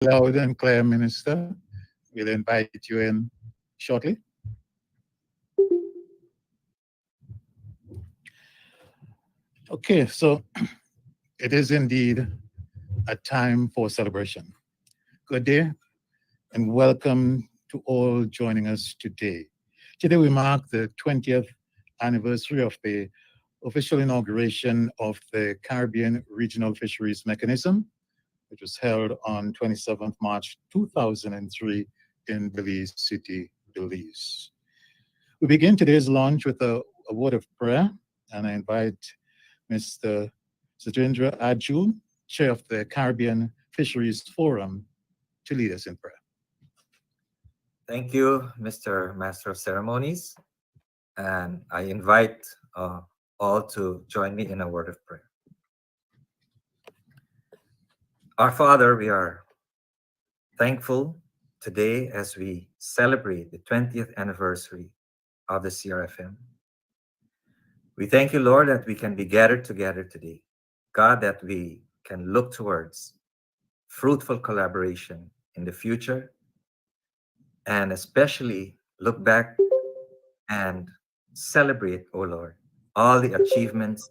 Loud and clear, Minister. We'll invite you in shortly. Okay, so it is indeed a time for celebration. Good day and welcome to all joining us today. Today we mark the 20th anniversary of the official inauguration of the Caribbean Regional Fisheries Mechanism, which was held on 27th March 2003 in Belize City, Belize. We begin today's launch with a word of prayer, and I invite Mr. Sajendra Ajul, Chair of the Caribbean Fisheries Forum, to lead us in prayer. Thank you, Mr. Master of Ceremonies, and I invite all to join me in a word of prayer. Our Father, we are thankful today as we celebrate the 20th anniversary of the CRFM. We thank you, Lord, that we can be gathered together today. God, that we can look towards fruitful collaboration in the future, and especially look back and celebrate, oh Lord, all the achievements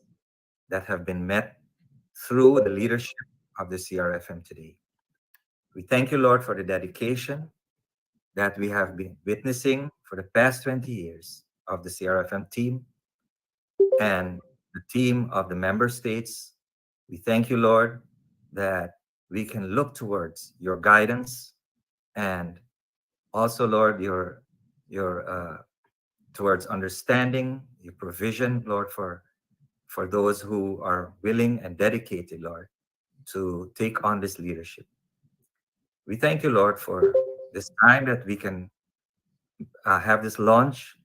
that have been met through the leadership of the CRFM today. We thank you, Lord, for the dedication that we have been witnessing for the past 20 years of the CRFM team and the team of the member states. We thank you, Lord, that we can look towards your guidance and also, Lord, your towards understanding, your provision, Lord, for those who are willing and dedicated, Lord, to take on this leadership. We thank you, Lord, for this time that we can have this launch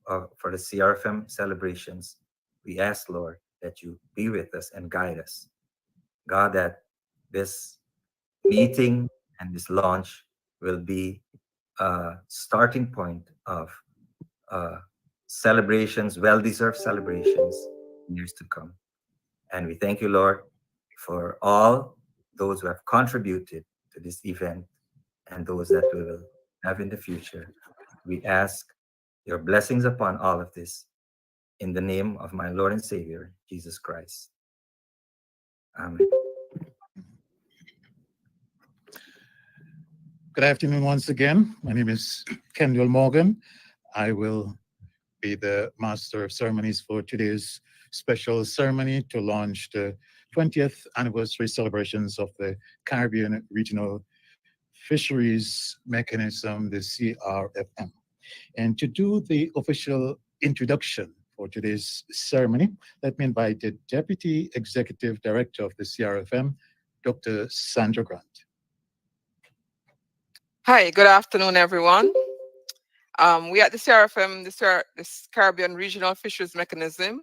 for the CRFM celebrations. We ask, Lord, that you be with us and guide us. God, that this meeting and this launch will be a starting point of celebrations, well-deserved celebrations in years to come. And we thank you, Lord, for all those who have contributed to this event and those that we will have in the future. We ask your blessings upon all of this in the name of my Lord and Savior, Jesus Christ. Amen. Good afternoon once again. My name is Kendall Morgan. I will be the Master of Ceremonies for today's special ceremony to launch the 20th anniversary celebrations of the Caribbean Regional Fisheries Mechanism, the CRFM. And to do the official introduction for today's ceremony, let me invite the Deputy Executive Director of the CRFM, Dr. Sandra Grant. Hi, good afternoon, everyone. We at the CRFM, the Caribbean Regional Fisheries Mechanism,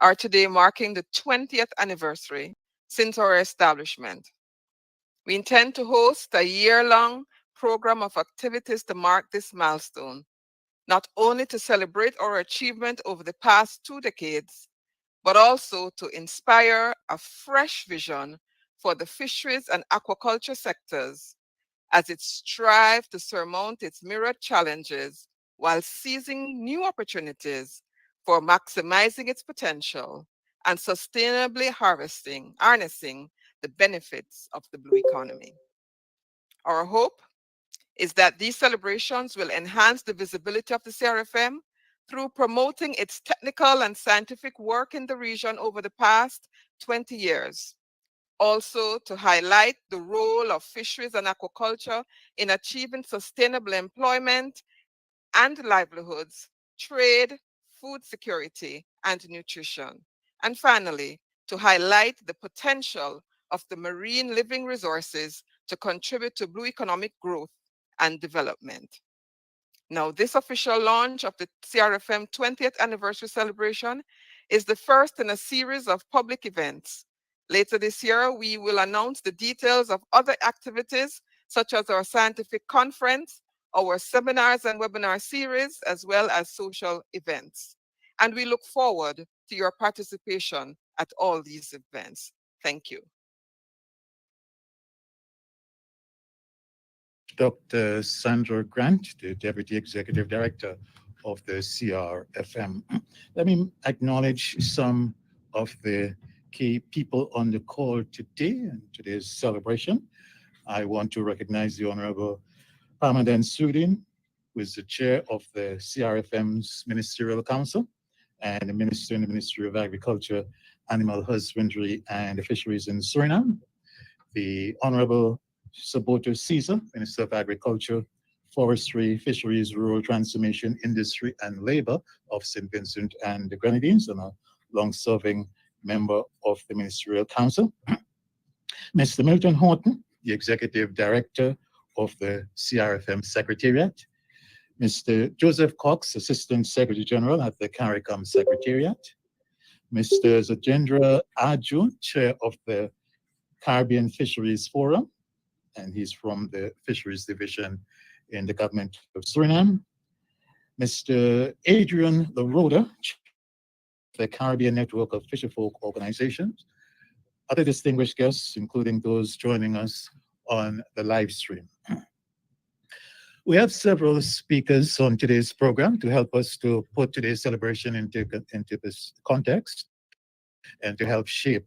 are today marking the 20th anniversary since our establishment. We intend to host a year-long program of activities to mark this milestone, not only to celebrate our achievement over the past 2 decades, but also to inspire a fresh vision for the fisheries and aquaculture sectors as it strives to surmount its myriad challenges while seizing new opportunities for maximizing its potential and sustainably harnessing the benefits of the blue economy. Our hope is that these celebrations will enhance the visibility of the CRFM through promoting its technical and scientific work in the region over the past 20 years. Also, to highlight the role of fisheries and aquaculture in achieving sustainable employment and livelihoods, trade, food security, and nutrition. And finally, to highlight the potential of the marine living resources to contribute to blue economic growth and development. Now, this official launch of the CRFM 20th anniversary celebration is the first in a series of public events. Later this year, we will announce the details of other activities, such as our scientific conference, our seminars and webinar series, as well as social events. And we look forward to your participation at all these events. Thank you. Dr. Sandra Grant, the Deputy Executive Director of the CRFM. Let me acknowledge some of the key people on the call today and today's celebration. I want to recognize the Honorable Ramadan Sudin, who is the chair of the CRFM's Ministerial Council and the Minister in the Ministry of Agriculture, Animal Husbandry and Fisheries in Suriname. The Honorable Saboto Caesar, Minister of Agriculture, Forestry, Fisheries, Rural Transformation, Industry and Labor of St. Vincent and the Grenadines, and a long-serving member of the Ministerial Council. Mr. Milton Horton, the Executive Director of the CRFM Secretariat. Mr. Joseph Cox, Assistant Secretary General at the CARICOM Secretariat. Mr. Zajendra Arjun, Chair of the Caribbean Fisheries Forum, and he's from the Fisheries Division in the government of Suriname. Mr. Adrian LaRoda, the Caribbean Network of Fisherfolk Organizations. Other distinguished guests, including those joining us on the live stream. We have several speakers on today's program to help us to put today's celebration into this context and to help shape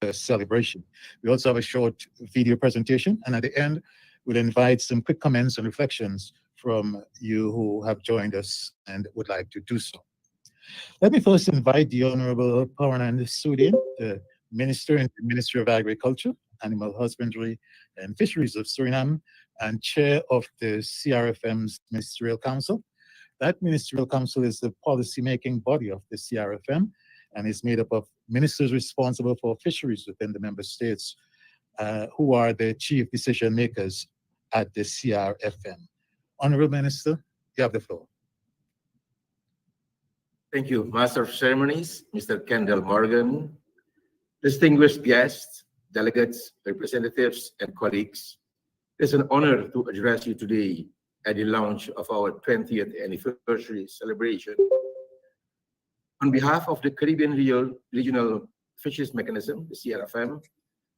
the celebration. We also have a short video presentation, and at the end, we'll invite some quick comments and reflections from you who have joined us and would like to do so. Let me first invite the Honorable Paranand Sudin, the Minister in the Ministry of Agriculture, Animal Husbandry and Fisheries of Suriname, and Chair of the CRFM's Ministerial Council. That Ministerial Council is the policy-making body of the CRFM and is made up of ministers responsible for fisheries within the member states, who are the chief decision makers at the CRFM. Honorable Minister, you have the floor. Thank you, Master of Ceremonies, Mr. Kendall Morgan, distinguished guests, delegates, representatives, and colleagues. It's an honor to address you today at the launch of our 20th anniversary celebration. On behalf of the Caribbean Regional Fisheries Mechanism, the CRFM,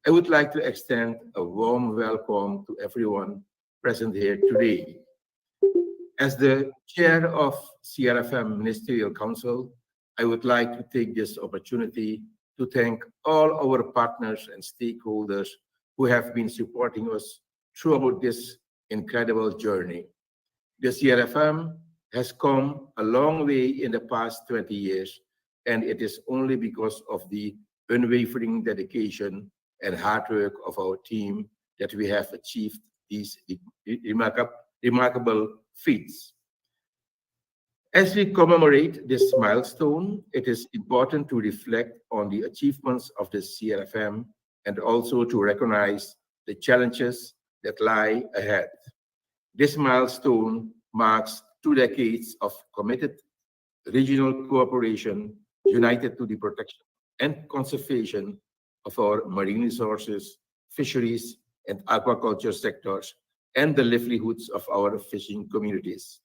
I would like to extend a warm welcome to everyone present here today. As the chair of CRFM Ministerial Council, I would like to take this opportunity to thank all our partners and stakeholders who have been supporting us throughout this incredible journey. The CRFM has come a long way in the past 20 years, and it is only because of the unwavering dedication and hard work of our team that we have achieved these remarkable feats. As we commemorate this milestone, it is important to reflect on the achievements of the CRFM and also to recognize the challenges that lie ahead. This milestone marks 2 decades of committed regional cooperation united to the protection and conservation of our marine resources, fisheries, and aquaculture sectors, and the livelihoods of our fishing communities.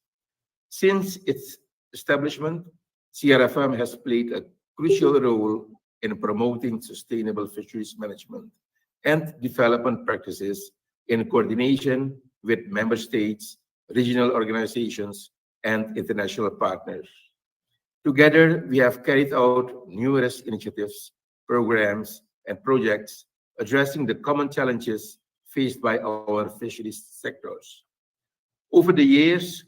Since its establishment, CRFM has played a crucial role in promoting sustainable fisheries management and development practices in coordination with member states, regional organizations, and international partners. Together, we have carried out numerous initiatives, programs, and projects addressing the common challenges faced by our fisheries sectors. Over the years,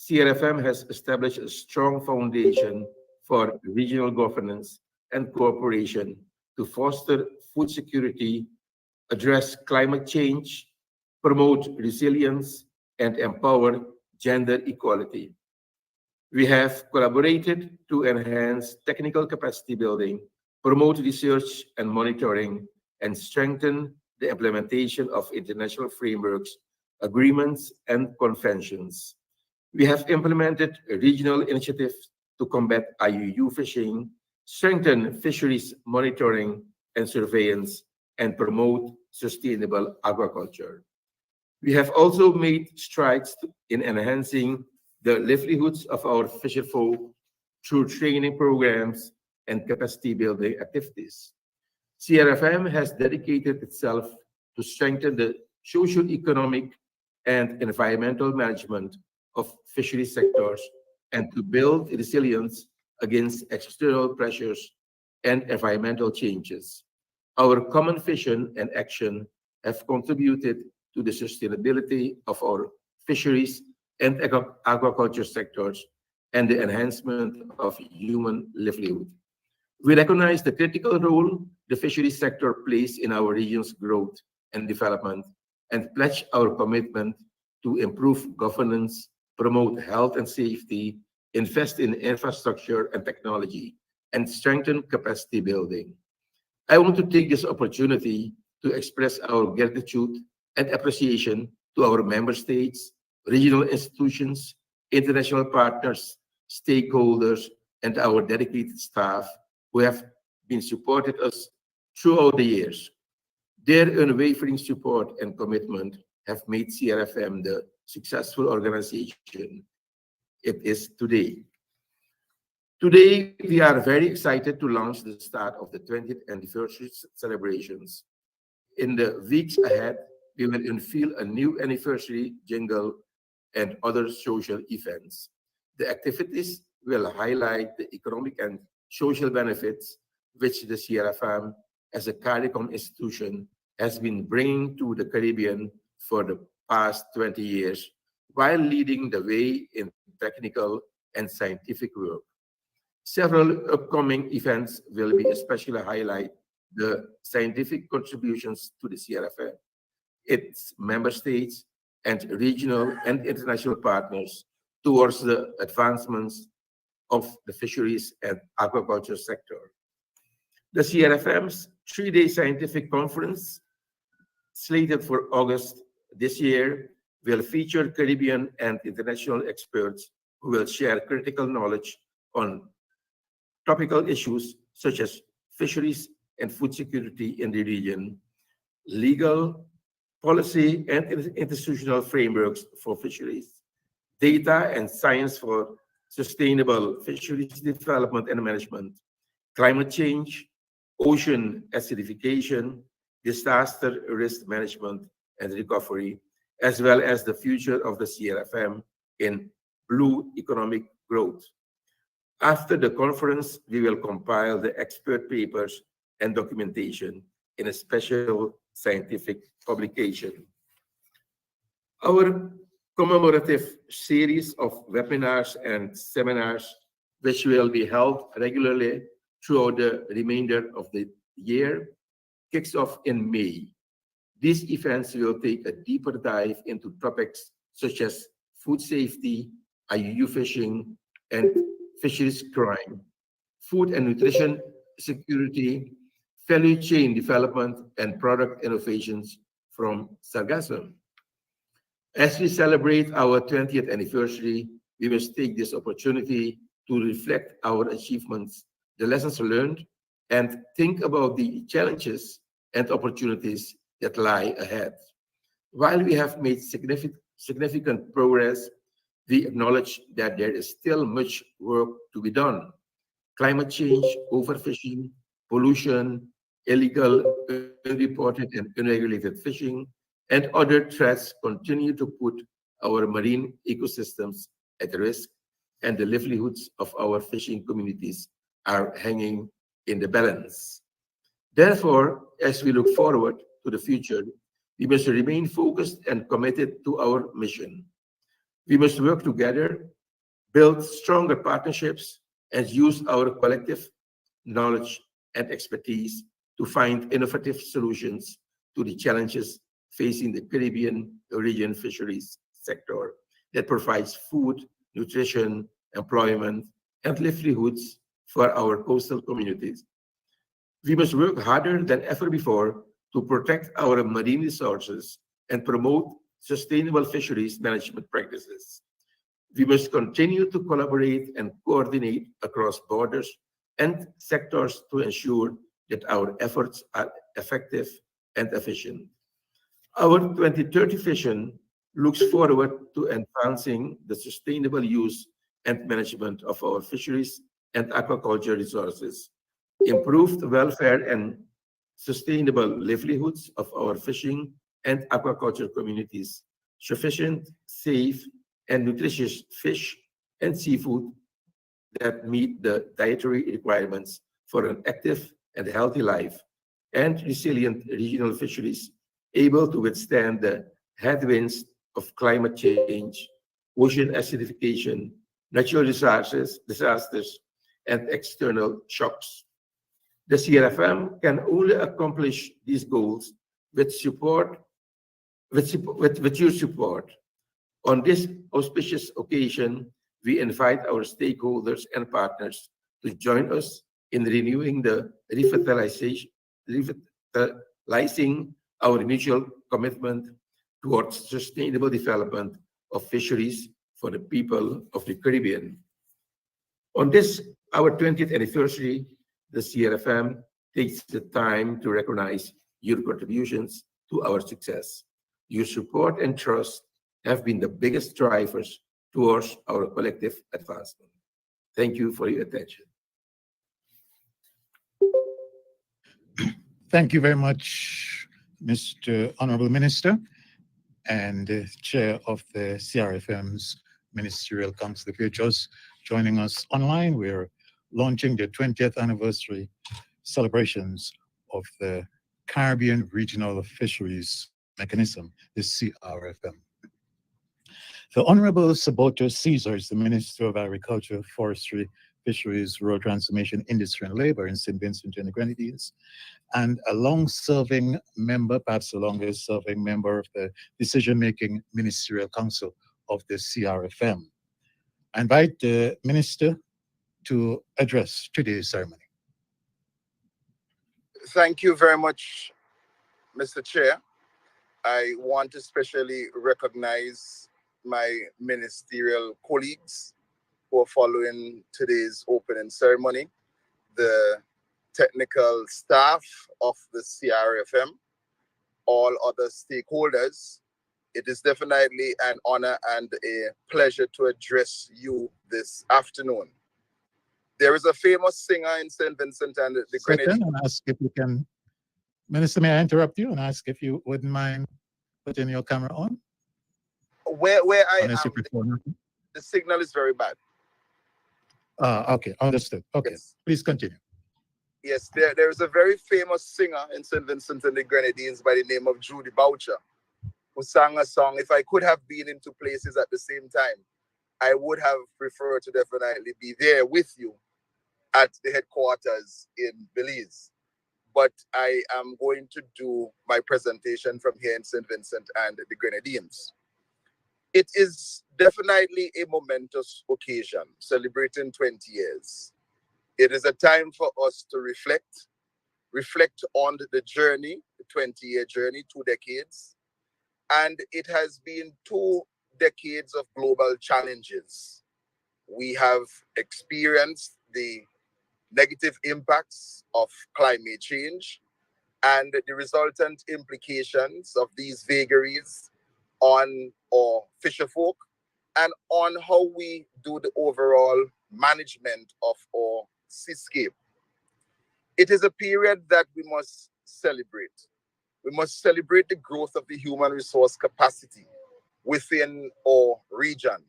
CRFM has established a strong foundation for regional governance and cooperation to foster food security, address climate change, promote resilience, and empower gender equality. We have collaborated to enhance technical capacity building, promote research and monitoring, and strengthen the implementation of international frameworks, agreements, and conventions. We have implemented regional initiatives to combat IUU fishing, strengthen fisheries monitoring and surveillance, and promote sustainable aquaculture. We have also made strides in enhancing the livelihoods of our fisherfolk through training programs and capacity building activities. CRFM has dedicated itself to strengthen the socio-economic and environmental management of fishery sectors, and to build resilience against external pressures and environmental changes. Our common vision and action have contributed to the sustainability of our fisheries and aquaculture sectors and the enhancement of human livelihood. We recognize the critical role the fisheries sector plays in our region's growth and development and pledge our commitment to improve governance, promote health and safety, invest in infrastructure and technology, and strengthen capacity building. I want to take this opportunity to express our gratitude and appreciation to our member states, regional institutions, international partners, stakeholders, and our dedicated staff who have been supported us throughout the years. Their unwavering support and commitment have made CRFM the successful organization it is today. Today, we are very excited to launch the start of the 20th anniversary celebrations. In the weeks ahead, we will unveil a new anniversary jingle and other social events. The activities will highlight the economic and social benefits which the CRFM as a CARICOM institution has been bringing to the Caribbean for the past 20 years while leading the way in technical and scientific work. Several upcoming events will be especially highlight the scientific contributions to the CRFM, its member states, and regional and international partners towards the advancements of the fisheries and aquaculture sector. The CRFM's three-day scientific conference, slated for August this year, will feature Caribbean and international experts who will share critical knowledge on topical issues such as fisheries and food security in the region, legal, policy, and institutional frameworks for fisheries, data and science for sustainable fisheries development and management, climate change, ocean acidification, disaster risk management and recovery, as well as the future of the CRFM in blue economic growth. After the conference, we will compile the expert papers and documentation in a special scientific publication. Our commemorative series of webinars and seminars, which will be held regularly throughout the remainder of the year, kicks off in May. These events will take a deeper dive into topics such as food safety, IUU fishing, and fisheries crime, food and nutrition security, value chain development, and product innovations from sargassum. As we celebrate our 20th anniversary, we must take this opportunity to reflect our achievements, the lessons learned, and think about the challenges and opportunities that lie ahead. While we have made significant progress, we acknowledge that there is still much work to be done. Climate change, overfishing, pollution, illegal, unreported, and unregulated fishing, and other threats continue to put our marine ecosystems at risk, and the livelihoods of our fishing communities are hanging in the balance. Therefore, as we look forward to the future, we must remain focused and committed to our mission. We must work together, build stronger partnerships, and use our collective knowledge and expertise to find innovative solutions to the challenges facing the Caribbean region fisheries sector that provides food, nutrition, employment, and livelihoods for our coastal communities. We must work harder than ever before to protect our marine resources and promote sustainable fisheries management practices. We must continue to collaborate and coordinate across borders and sectors to ensure that our efforts are effective and efficient. Our 2030 vision looks forward to advancing the sustainable use and management of our fisheries and aquaculture resources, improved welfare and sustainable livelihoods of our fishing and aquaculture communities sufficient, safe, and nutritious fish and seafood that meet the dietary requirements for an active and healthy life, and resilient regional fisheries able to withstand the headwinds of climate change, ocean acidification, natural disasters, and external shocks. The CRFM can only accomplish these goals with your support. On this auspicious occasion, we invite our stakeholders and partners to join us in renewing the revitalizing our mutual commitment towards sustainable development of fisheries for the people of the Caribbean. On this, our 20th anniversary, the CRFM takes the time to recognize your contributions to our success. Your support and trust have been the biggest drivers towards our collective advancement. Thank you for your attention. Thank you very much, Mr. Honorable Minister and Chair of the CRFM's Ministerial Council. If you're just joining us online, we're launching the 20th anniversary celebrations of the Caribbean Regional Fisheries Mechanism, the CRFM. The Honorable Saboto Caesar is the Minister of Agriculture, Forestry, Fisheries, Rural Transformation, Industry and Labor in St. Vincent and the Grenadines, and a long-serving member, perhaps the longest-serving member of the decision-making Ministerial Council of the CRFM. I invite the Minister to address today's ceremony. Thank you very much, Mr. Chair. I want to especially recognize my ministerial colleagues who are following today's opening ceremony, the technical staff of the CRFM, all other stakeholders. It is definitely an honor and a pleasure to address you this afternoon. There is a famous singer in St. Vincent and the Grenadines. And ask if you can, Minister, may I interrupt you and ask if you wouldn't mind putting your camera on? Where I Unless you am, prefer. the signal is very bad. Okay, understood. Okay, Yes. please continue. Yes, there is a very famous singer in St. Vincent and the Grenadines by the name of Judy Boucher, who sang a song, "If I could have been in two places at the same time, I would have preferred to definitely be there with you at the headquarters in Belize. But I am going to do my presentation from here in St. Vincent and the Grenadines. It is definitely a momentous occasion, celebrating 20 years. It is a time for us to reflect on the journey, the 20-year journey, 2 decades. And it has been 2 decades of global challenges. We have experienced the negative impacts of climate change and the resultant implications of these vagaries on our fisherfolk and on how we do the overall management of our seascape. It is a period that we must celebrate. We must celebrate the growth of the human resource capacity within our region.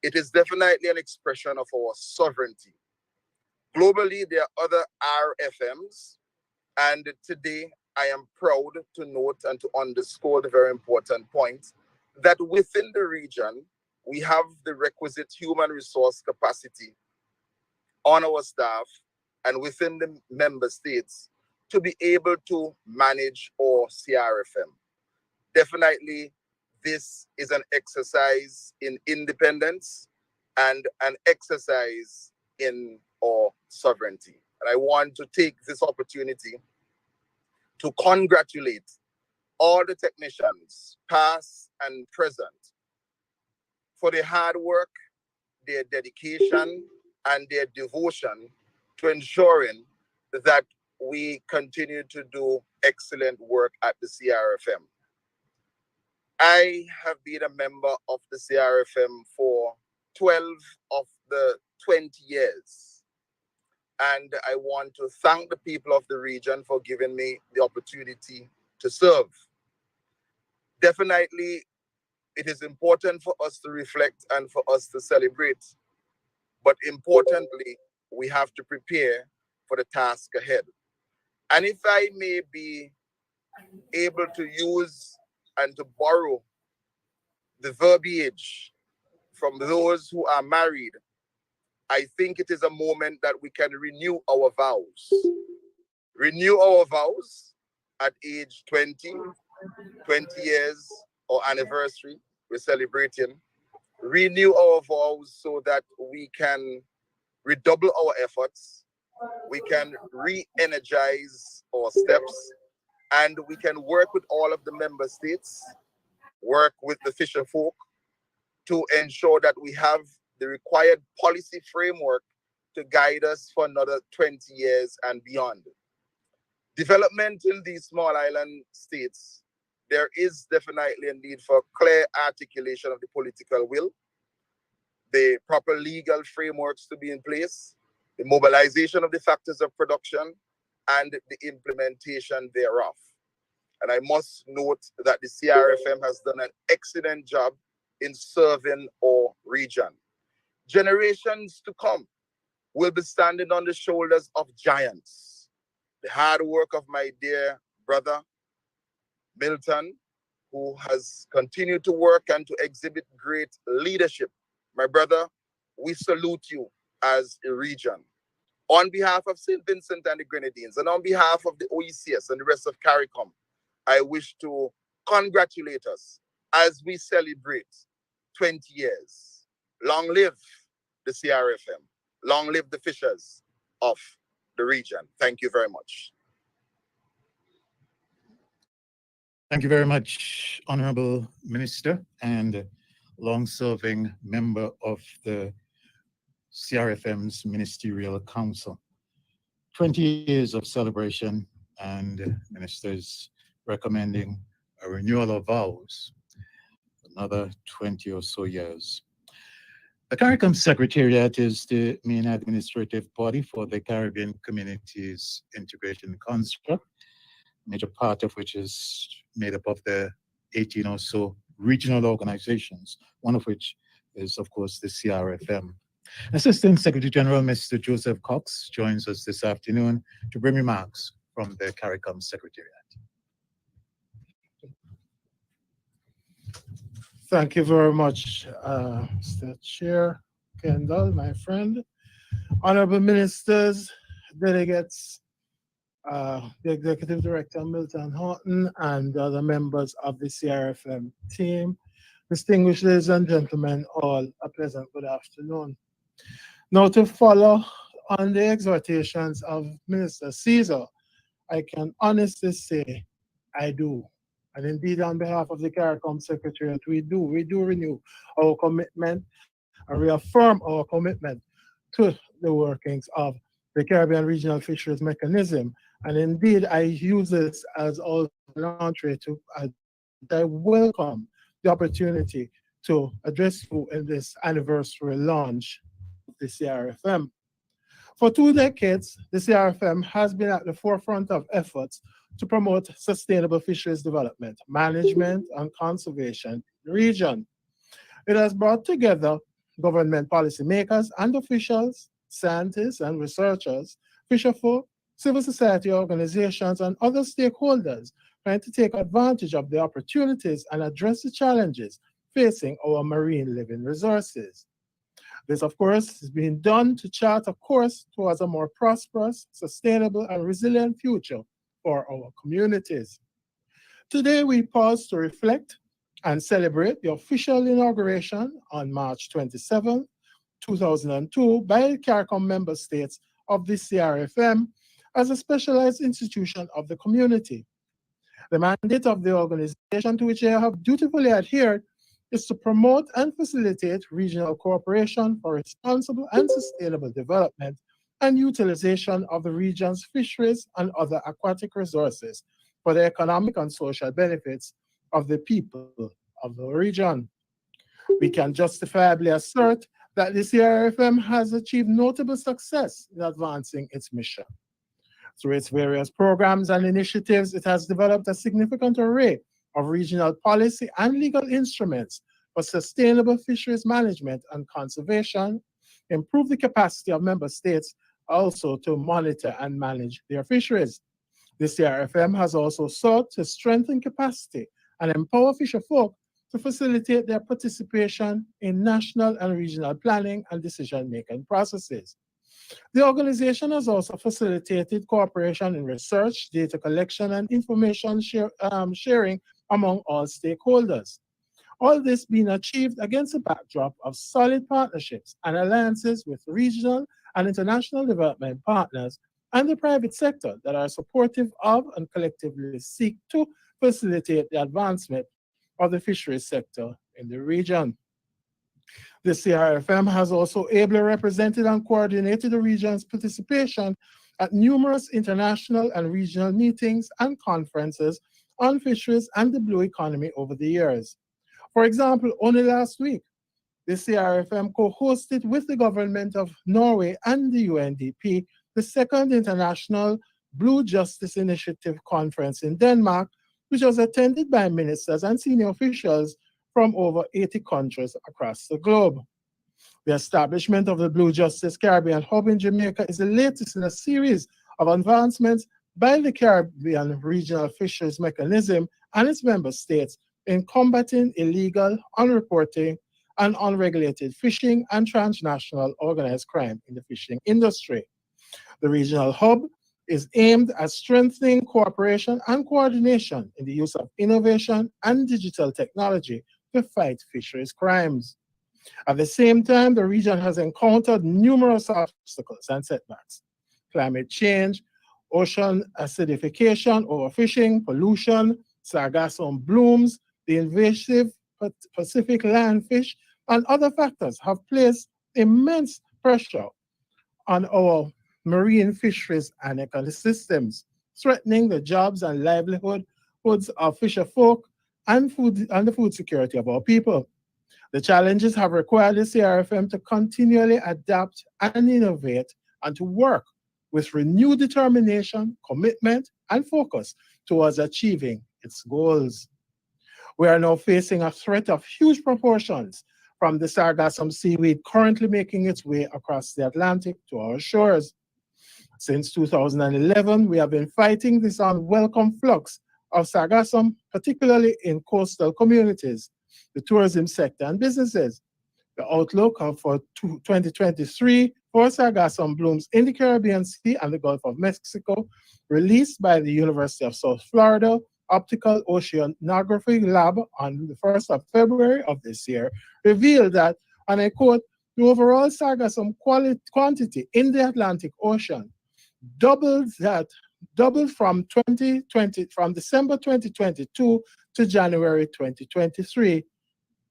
It is definitely an expression of our sovereignty. Globally, there are other RFMs, and today I am proud to note and to underscore the very important point that within the region, we have the requisite human resource capacity on our staff and within the member states to be able to manage our CRFM. Definitely, this is an exercise in independence and an exercise in our sovereignty. And I want to take this opportunity to congratulate all the technicians, past and present, for their hard work, their dedication, and their devotion to ensuring that we continue to do excellent work at the CRFM. I have been a member of the CRFM for 12 of the 20 years. And I want to thank the people of the region for giving me the opportunity to serve. Definitely, it is important for us to reflect and for us to celebrate. But importantly, we have to prepare for the task ahead. And if I may be able to use and to borrow the verbiage from those who are married, I think it is a moment that we can renew our vows. Renew our vows at age 20, 20 years or anniversary, we're celebrating. Renew our vows so that we can redouble our efforts, we can re-energize our steps, and we can work with all of the member states, work with the fisher folk to ensure that we have the required policy framework to guide us for another 20 years and beyond. Development in these small island states, there is definitely a need for clear articulation of the political will, the proper legal frameworks to be in place, the mobilization of the factors of production, and the implementation thereof. And I must note that the CRFM has done an excellent job in serving our region. Generations to come will be standing on the shoulders of giants. The hard work of my dear brother, Milton, who has continued to work and to exhibit great leadership. My brother, we salute you as a region. On behalf of St. Vincent and the Grenadines, and on behalf of the OECS and the rest of CARICOM, I wish to congratulate us as we celebrate 20 years. Long live the CRFM. Long live the fishers of the region. Thank you very much. Thank you very much, Honorable Minister and long-serving member of the CRFM's Ministerial Council. 20 years of celebration and ministers recommending a renewal of vows, another 20 or so years. The CARICOM Secretariat is the main administrative body for the Caribbean Communities Integration Construct, major part of which is made up of the 18 or so regional organizations, one of which is, of course, the CRFM. Assistant Secretary General, Mr. Joseph Cox, joins us this afternoon to bring remarks from the CARICOM Secretariat. Thank you very much, Mr. Chair Kendall, my friend. Honorable ministers, delegates, the Executive Director Milton Horton, and other members of the CRFM team. Distinguished ladies and gentlemen, all a pleasant good afternoon. Now, to follow on the exhortations of Minister Caesar, I can honestly say I do. And indeed, on behalf of the CARICOM Secretariat, we do renew our commitment and reaffirm our commitment to the workings of the Caribbean Regional Fisheries Mechanism. And indeed, I use this as also an entree to, I welcome the opportunity to address you in this anniversary launch of the CRFM. For 2 decades, the CRFM has been at the forefront of efforts to promote sustainable fisheries development, management, and conservation in the region. It has brought together government policymakers and officials, scientists and researchers, fisherfolk, civil society organizations, and other stakeholders trying to take advantage of the opportunities and address the challenges facing our marine living resources. This, of course, is being done to chart a course towards a more prosperous, sustainable, and resilient future for our communities. Today, we pause to reflect and celebrate the official inauguration on March 27, 2002 by CARICOM member states of the CRFM as a specialized institution of the community. The mandate of the organization to which they have dutifully adhered is to promote and facilitate regional cooperation for responsible and sustainable development and utilization of the region's fisheries and other aquatic resources for the economic and social benefits of the people of the region. We can justifiably assert that the CRFM has achieved notable success in advancing its mission. Through its various programs and initiatives, it has developed a significant array of regional policy and legal instruments for sustainable fisheries management and conservation, improve the capacity of member states also to monitor and manage their fisheries. The CRFM has also sought to strengthen capacity and empower fisher folk to facilitate their participation in national and regional planning and decision-making processes. The organization has also facilitated cooperation in research, data collection, and information sharing among all stakeholders. All this being achieved against a backdrop of solid partnerships and alliances with regional and international development partners and the private sector that are supportive of and collectively seek to facilitate the advancement of the fisheries sector in the region. The CRFM has also ably represented and coordinated the region's participation at numerous international and regional meetings and conferences on fisheries and the blue economy over the years. For example, only last week, the CRFM co-hosted with the government of Norway and the UNDP the second International Blue Justice Initiative Conference in Denmark, which was attended by ministers and senior officials from over 80 countries across the globe. The establishment of the Blue Justice Caribbean Hub in Jamaica is the latest in a series of advancements by the Caribbean Regional Fisheries Mechanism and its member states in combating illegal, unreported, and unregulated fishing and transnational organized crime in the fishing industry. The regional hub is aimed at strengthening cooperation and coordination in the use of innovation and digital technology to fight fisheries crimes. At the same time, the region has encountered numerous obstacles and setbacks: climate change, ocean acidification, overfishing, pollution, sargassum blooms, the invasive Pacific lionfish, and other factors have placed immense pressure on our marine fisheries and ecosystems, threatening the jobs and livelihoods of fisher folk and the food security of our people. The challenges have required the CRFM to continually adapt and innovate and to work with renewed determination, commitment, and focus towards achieving its goals. We are now facing a threat of huge proportions from the sargassum seaweed currently making its way across the Atlantic to our shores. Since 2011, we have been fighting this unwelcome flux of sargassum, particularly in coastal communities, the tourism sector, and businesses. The outlook for 2023 for sargassum blooms in the Caribbean Sea and the Gulf of Mexico, released by the University of South Florida Optical Oceanography Lab on the 1st of February of this year, revealed that, and I quote, the overall sargassum quantity in the Atlantic Ocean doubled from December 2022 to January 2023.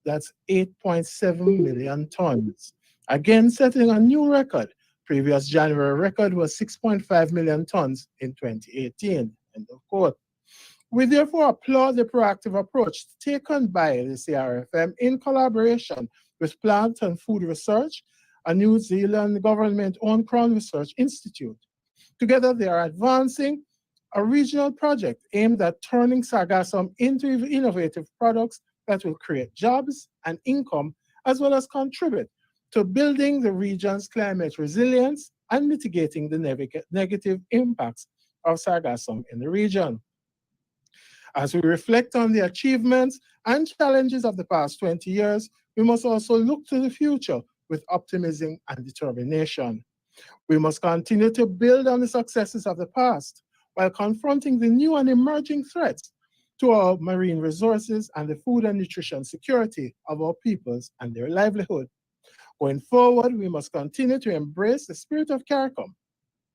That's 8.7 million tons. Again, setting a new record. Previous January record was 6.5 million tons in 2018. End of quote. We therefore applaud the proactive approach taken by the CRFM in collaboration with Plant and Food Research, a New Zealand government-owned Crown Research Institute. Together, they are advancing a regional project aimed at turning sargassum into innovative products that will create jobs and income, as well as contribute to building the region's climate resilience and mitigating the negative impacts of sargassum in the region. As we reflect on the achievements and challenges of the past 20 years, we must also look to the future with optimism and determination. We must continue to build on the successes of the past while confronting the new and emerging threats to our marine resources and the food and nutrition security of our peoples and their livelihood. Going forward, we must continue to embrace the spirit of CARICOM.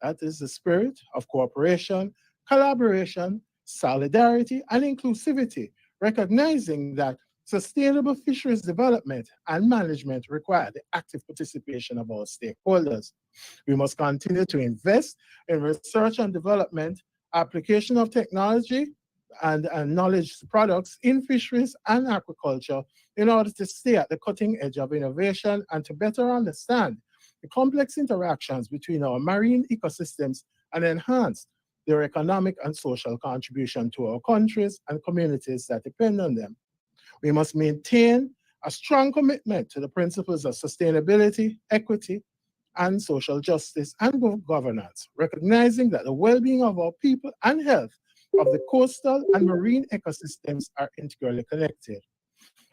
That is the spirit of cooperation, collaboration, solidarity, and inclusivity, recognizing that sustainable fisheries development and management require the active participation of all stakeholders. We must continue to invest in research and development, application of technology and knowledge products in fisheries and aquaculture in order to stay at the cutting edge of innovation and to better understand the complex interactions between our marine ecosystems and enhance their economic and social contribution to our countries and communities that depend on them. We must maintain a strong commitment to the principles of sustainability, equity, and social justice and governance, recognizing that the well-being of our people and health of the coastal and marine ecosystems are integrally connected.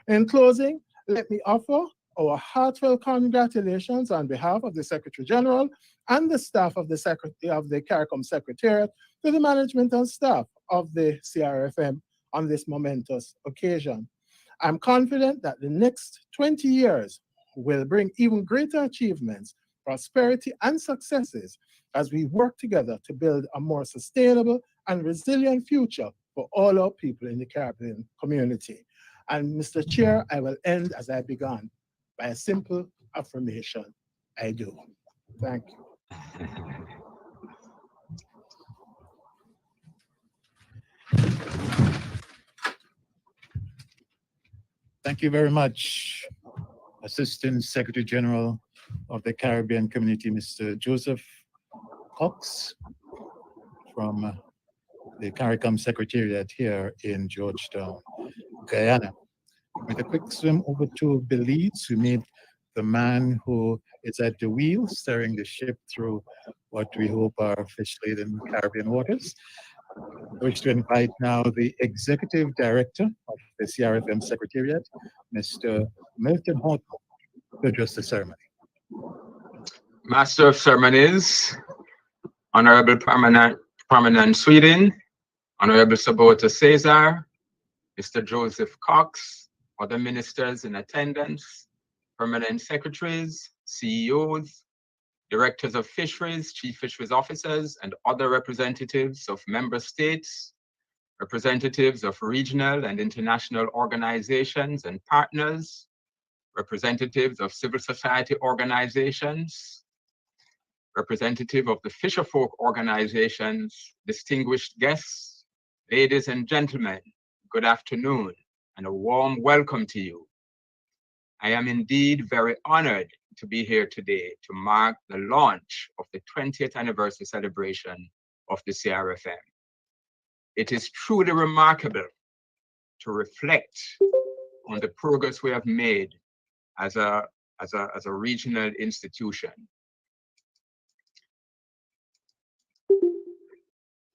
In closing, let me offer our heartfelt congratulations on behalf of the Secretary General and the staff of the CARICOM Secretariat to the management and staff of the CRFM on this momentous occasion. I'm confident that the next 20 years will bring even greater achievements, prosperity, and successes as we work together to build a more sustainable and resilient future for all our people in the Caribbean community. And Mr. Chair, I will end as I began by a simple affirmation. I do. Thank you. Thank you very much, Assistant Secretary General of the Caribbean Community, Mr. Joseph Cox from the CARICOM Secretariat here in Georgetown, Guyana. With a quick swim over to Belize, we meet the man who is at the wheel, steering the ship through what we hope are fish-laden Caribbean waters. I wish to invite now the Executive Director of the CRFM Secretariat, Mr. Milton Horton, to address the ceremony. Master of Ceremonies, Honorable Permanent Sweden, Honorable Sabota Cesar, Mr. Joseph Cox, other ministers in attendance, permanent secretaries, CEOs, directors of fisheries, chief fisheries officers, and other representatives of member states, representatives of regional and international organizations and partners, representatives of civil society organizations, representative of the fisherfolk organizations, distinguished guests, ladies and gentlemen, good afternoon, and a warm welcome to you. I am indeed very honored to be here today to mark the launch of the 20th anniversary celebration of the CRFM. It is truly remarkable to reflect on the progress we have made as a regional institution.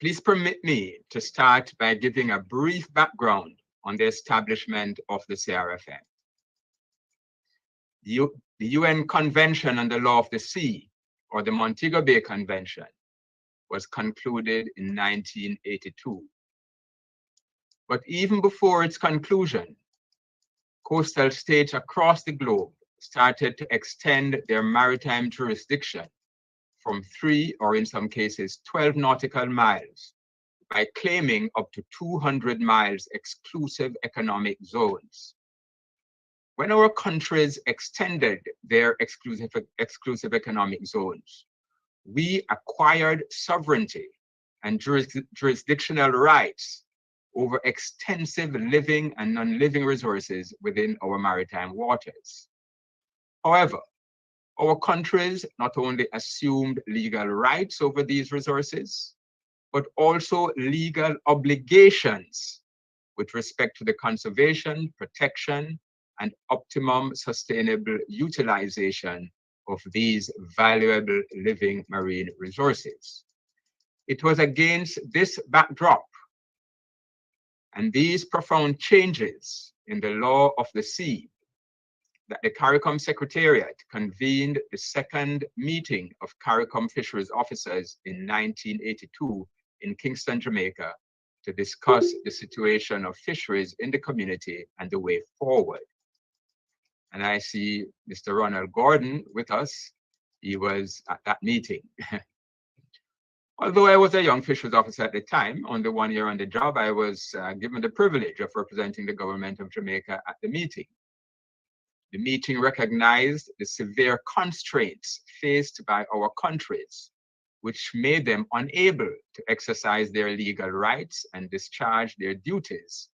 Please permit me to start by giving a brief background on the establishment of the CRFM. The UN Convention on the Law of the Sea, or the Montego Bay Convention, was concluded in 1982. But even before its conclusion, coastal states across the globe started to extend their maritime jurisdiction from 3, or in some cases 12 nautical miles by claiming up to 200 miles exclusive economic zones. When our countries extended their exclusive economic zones, we acquired sovereignty and jurisdictional rights over extensive living and non-living resources within our maritime waters. However, our countries not only assumed legal rights over these resources, but also legal obligations with respect to the conservation, protection, and optimum sustainable utilization of these valuable living marine resources. It was against this backdrop and these profound changes in the law of the sea that the CARICOM Secretariat convened the second meeting of CARICOM Fisheries officers in 1982 in Kingston, Jamaica, to discuss the situation of fisheries in the community and the way forward. And I see Mr. Ronald Gordon with us. He was at that meeting. Although I was a young fisheries officer at the time, only 1 year on the job, I was given the privilege of representing the government of Jamaica at the meeting. The meeting recognized the severe constraints faced by our countries, which made them unable to exercise their legal rights and discharge their duties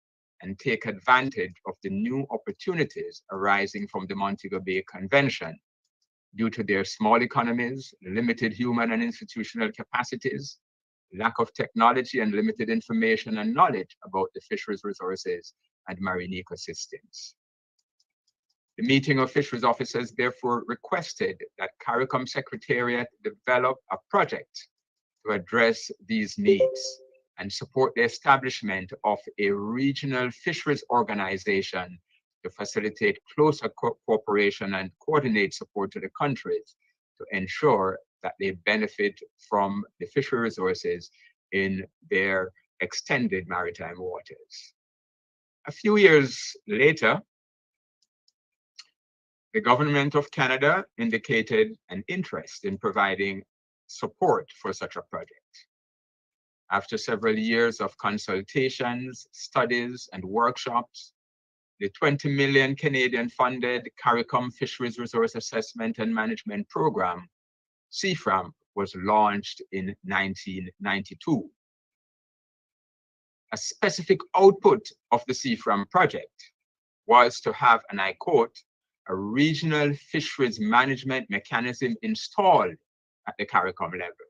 and take advantage of the new opportunities arising from the Montego Bay Convention due to their small economies, limited human and institutional capacities, lack of technology, and limited information and knowledge about the fisheries resources and marine ecosystems. The meeting of fisheries officers therefore requested that CARICOM Secretariat develop a project to address these needs and support the establishment of a regional fisheries organization to facilitate closer cooperation and coordinate support to the countries to ensure that they benefit from the fishery resources in their extended maritime waters. A few years later, the government of Canada indicated an interest in providing support for such a project. After several years of consultations, studies, and workshops, the 20 million Canadian funded CARICOM Fisheries Resource Assessment and Management Program, CFRAM, was launched in 1992. A specific output of the CFRAM project was to have, and I quote, a regional fisheries management mechanism installed at the CARICOM level.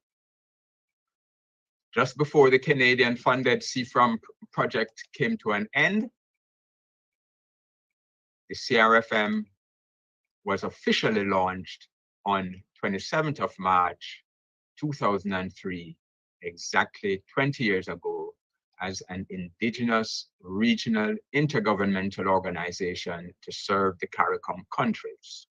Just before the Canadian-funded CFRAM project came to an end, the CRFM was officially launched on 27th of March, 2003, exactly 20 years ago, as an indigenous regional intergovernmental organization to serve the CARICOM countries.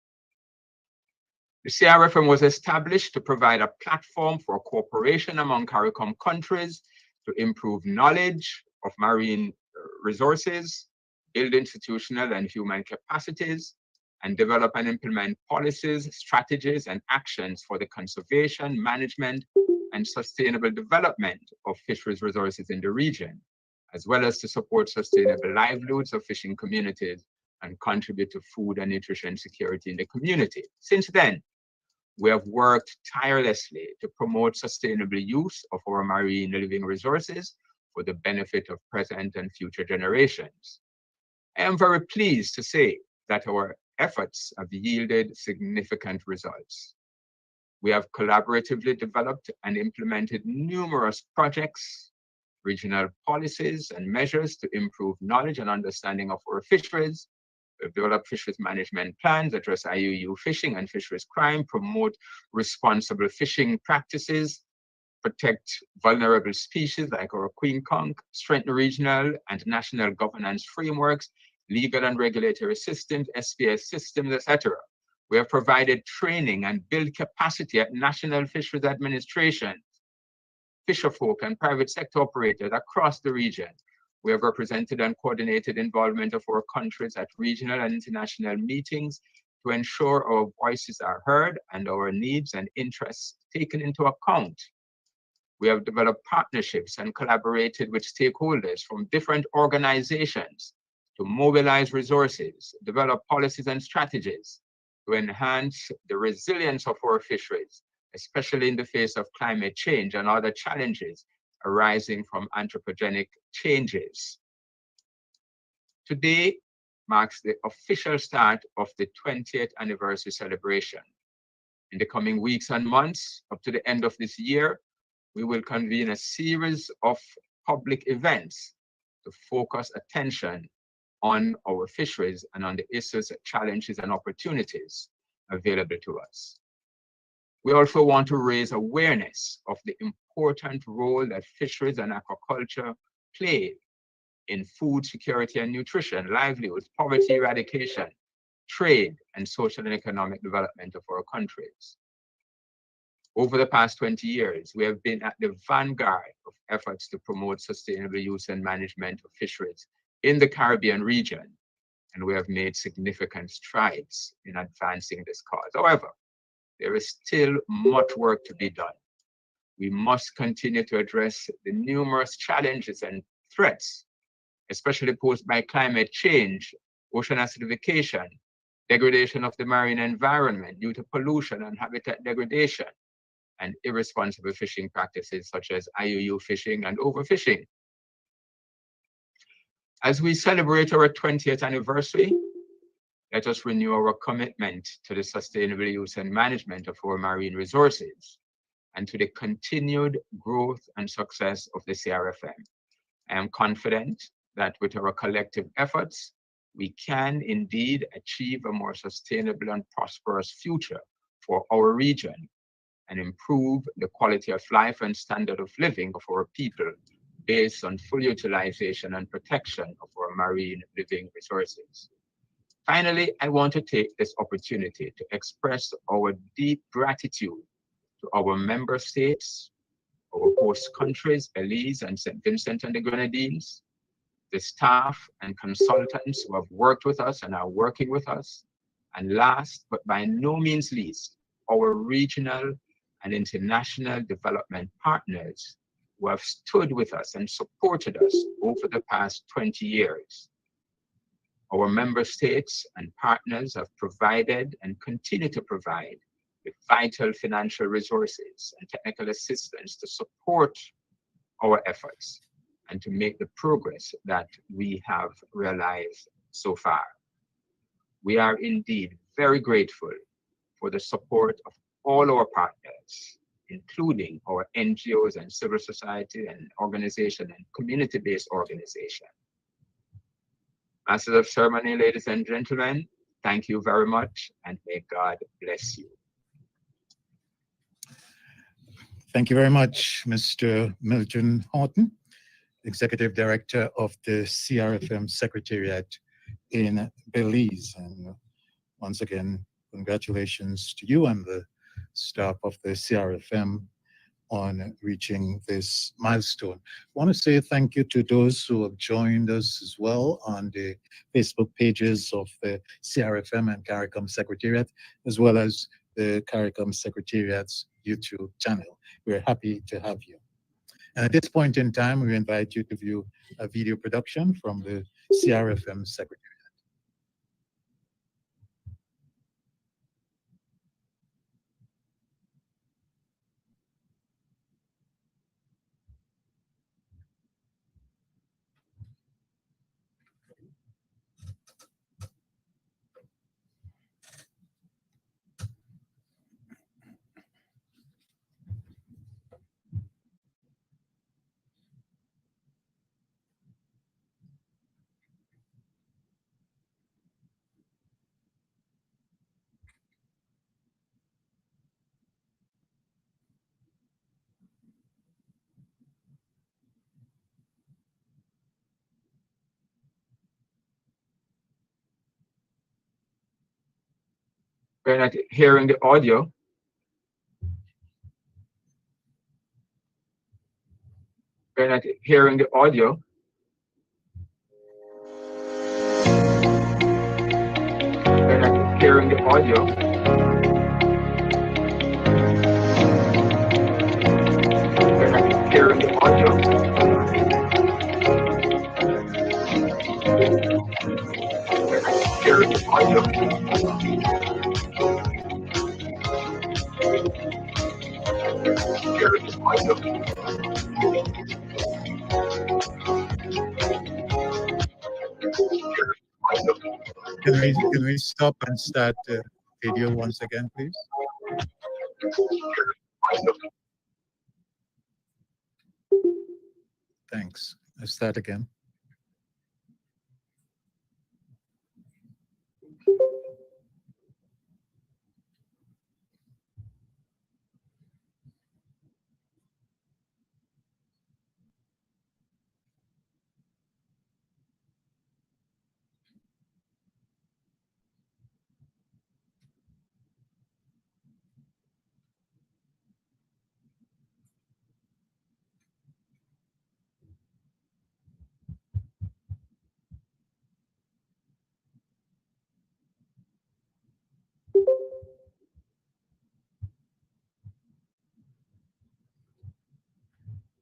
The CRFM was established to provide a platform for cooperation among CARICOM countries to improve knowledge of marine resources, build institutional and human capacities, and develop and implement policies, strategies, and actions for the conservation, management, and sustainable development of fisheries resources in the region, as well as to support sustainable livelihoods of fishing communities and contribute to food and nutrition security in the community. Since then, we have worked tirelessly to promote sustainable use of our marine living resources for the benefit of present and future generations. I am very pleased to say that our efforts have yielded significant results. We have collaboratively developed and implemented numerous projects, regional policies, and measures to improve knowledge and understanding of our fisheries. We've developed fisheries management plans, address IUU fishing and fisheries crime, promote responsible fishing practices, protect vulnerable species like our queen conch, strengthen regional and national governance frameworks, legal and regulatory systems, SPS systems, etc. We have provided training and build capacity at national fisheries administrations, fisherfolk, and private sector operators across the region. We have represented and coordinated involvement of our countries at regional and international meetings to ensure our voices are heard and our needs and interests taken into account. We have developed partnerships and collaborated with stakeholders from different organizations to mobilize resources, develop policies and strategies to enhance the resilience of our fisheries, especially in the face of climate change and other challenges arising from anthropogenic changes. Today marks the official start of the 20th anniversary celebration. In the coming weeks and months, up to the end of this year, we will convene a series of public events to focus attention on our fisheries and on the issues, challenges, and opportunities available to us. We also want to raise awareness of the important role that fisheries and aquaculture play in food security and nutrition, livelihoods, poverty eradication, trade, and social and economic development of our countries. Over the past 20 years, we have been at the vanguard of efforts to promote sustainable use and management of fisheries in the Caribbean region, and we have made significant strides in advancing this cause. However, there is still much work to be done. We must continue to address the numerous challenges and threats, especially posed by climate change, ocean acidification, degradation of the marine environment due to pollution and habitat degradation, and irresponsible fishing practices such as IUU fishing and overfishing. As we celebrate our 20th anniversary, let us renew our commitment to the sustainable use and management of our marine resources and to the continued growth and success of the CRFM. I am confident that with our collective efforts, we can indeed achieve a more sustainable and prosperous future for our region and improve the quality of life and standard of living of our people based on full utilization and protection of our marine living resources. Finally, I want to take this opportunity to express our deep gratitude to our member states, our host countries, Belize and St. Vincent and the Grenadines, the staff and consultants who have worked with us and are working with us, and last but by no means least, our regional and international development partners who have stood with us and supported us over the past 20 years. Our member states and partners have provided and continue to provide with vital financial resources and technical assistance to support our efforts and to make the progress that we have realized so far. We are indeed very grateful for the support of all our partners, including our NGOs and civil society and organization and community-based organization. Masters of ceremony, ladies and gentlemen, thank you very much and may God bless you. Thank you very much, Mr. Milton Horton, Executive Director of the CRFM Secretariat in Belize. And once again, congratulations to you and the staff of the CRFM on reaching this milestone. I want to say thank you to those who have joined us as well on the Facebook pages of the CRFM and CARICOM Secretariat, as well as the CARICOM Secretariat's YouTube channel. We're happy to have you. And at this point in time, we invite you to view a video production from the CRFM Secretariat. We're not hearing the audio. We're not hearing the audio. We're not hearing the audio. We're not hearing the audio. We're not hearing the audio. Can we stop and start the video once again, please? Thanks. Let's start again.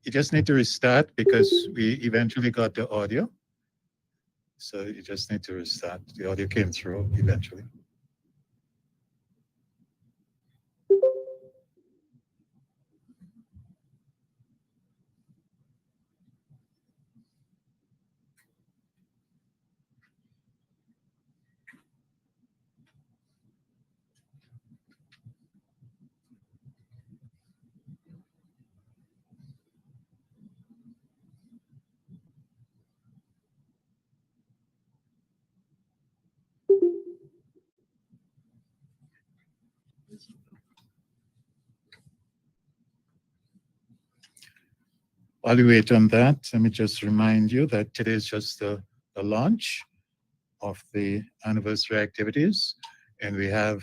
You just need to restart because we eventually got the audio. So you just need to restart. The audio came through eventually. While you wait on that, let me just remind you that today is just the launch of the anniversary activities, and we have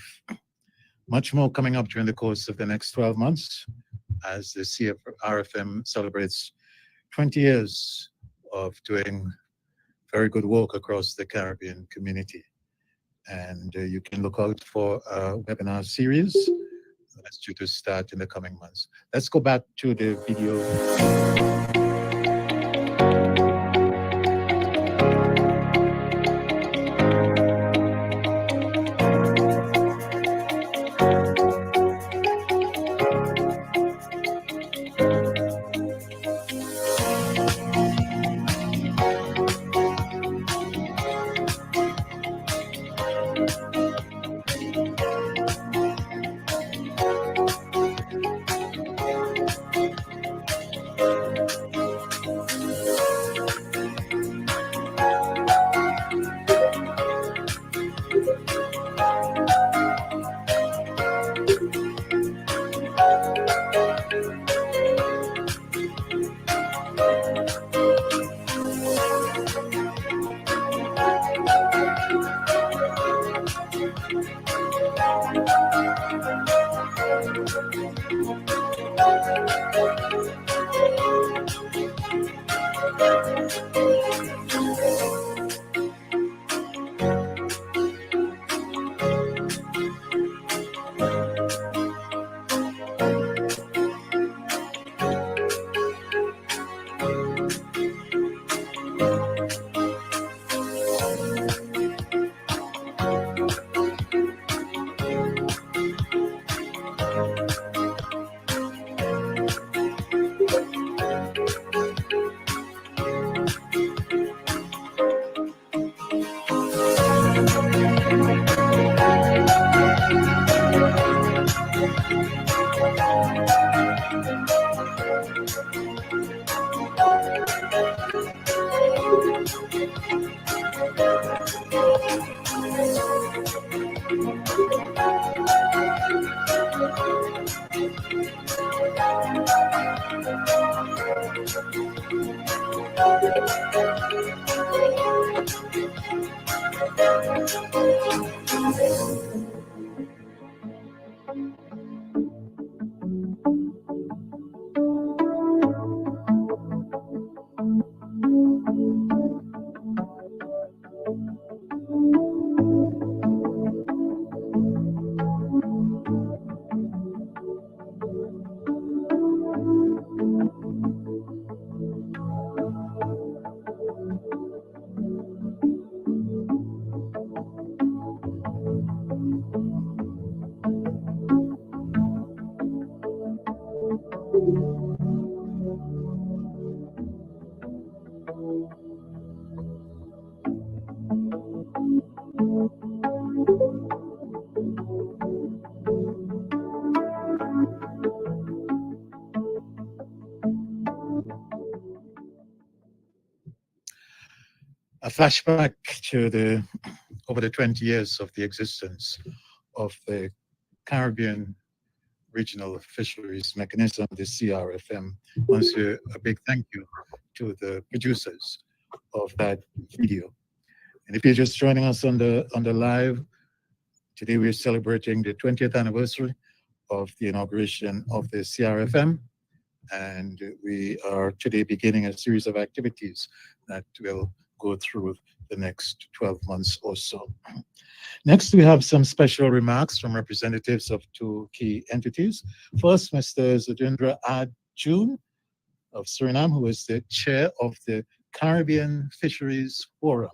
much more coming up during the course of the next 12 months as the CRFM celebrates 20 years of doing very good work across the Caribbean community. And you can look out for a webinar series that's due to start in the coming months. Let's go back to the video. A flashback to over the 20 years of the existence of the Caribbean Regional Fisheries Mechanism, the CRFM. Once a big thank you to the producers of that video. And if you're just joining us on the live, today we're celebrating the 20th anniversary of the inauguration of the CRFM. And we are today beginning a series of activities that will go through the next 12 months or so. Next, we have some special remarks from representatives of two key entities. First, Mr. Zajendra Arjun of Suriname, who is the chair of the Caribbean Fisheries Forum.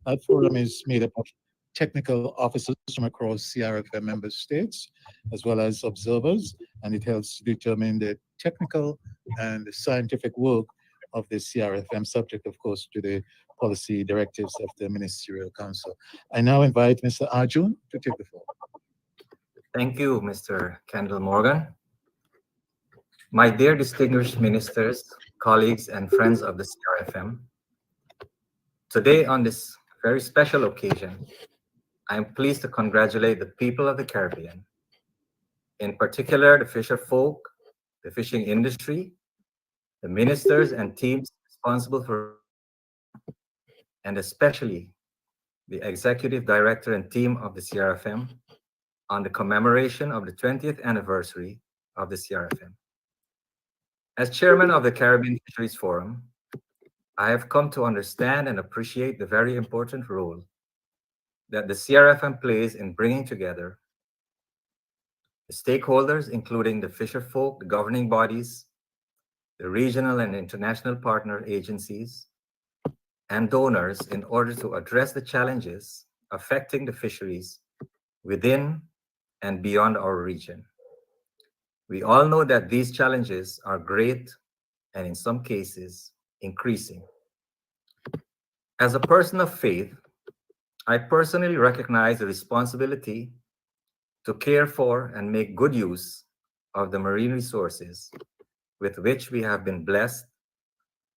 That forum is made up of technical officers from across CRFM member states, as well as observers, and it helps to determine the technical and scientific work of the CRFM, subject, of course, to the policy directives of the Ministerial Council. I now invite Mr. Arjun to take the floor. Thank you, Mr. Kendall Morgan. My dear distinguished ministers, colleagues, and friends of the CRFM, today on this very special occasion, I am pleased to congratulate the people of the Caribbean in particular the fisher folk, the fishing industry, the ministers and teams responsible for, and especially the executive director and team of the CRFM on the commemoration of the 20th anniversary of the CRFM. As chairman of the Caribbean Fisheries Forum, I have come to understand and appreciate the very important role that the CRFM plays in bringing together the stakeholders, including the fisher folk, the governing bodies, the regional and international partner agencies, and donors in order to address the challenges affecting the fisheries within and beyond our region. We all know that these challenges are great and in some cases increasing. As a person of faith, I personally recognize the responsibility to care for and make good use of the marine resources with which we have been blessed,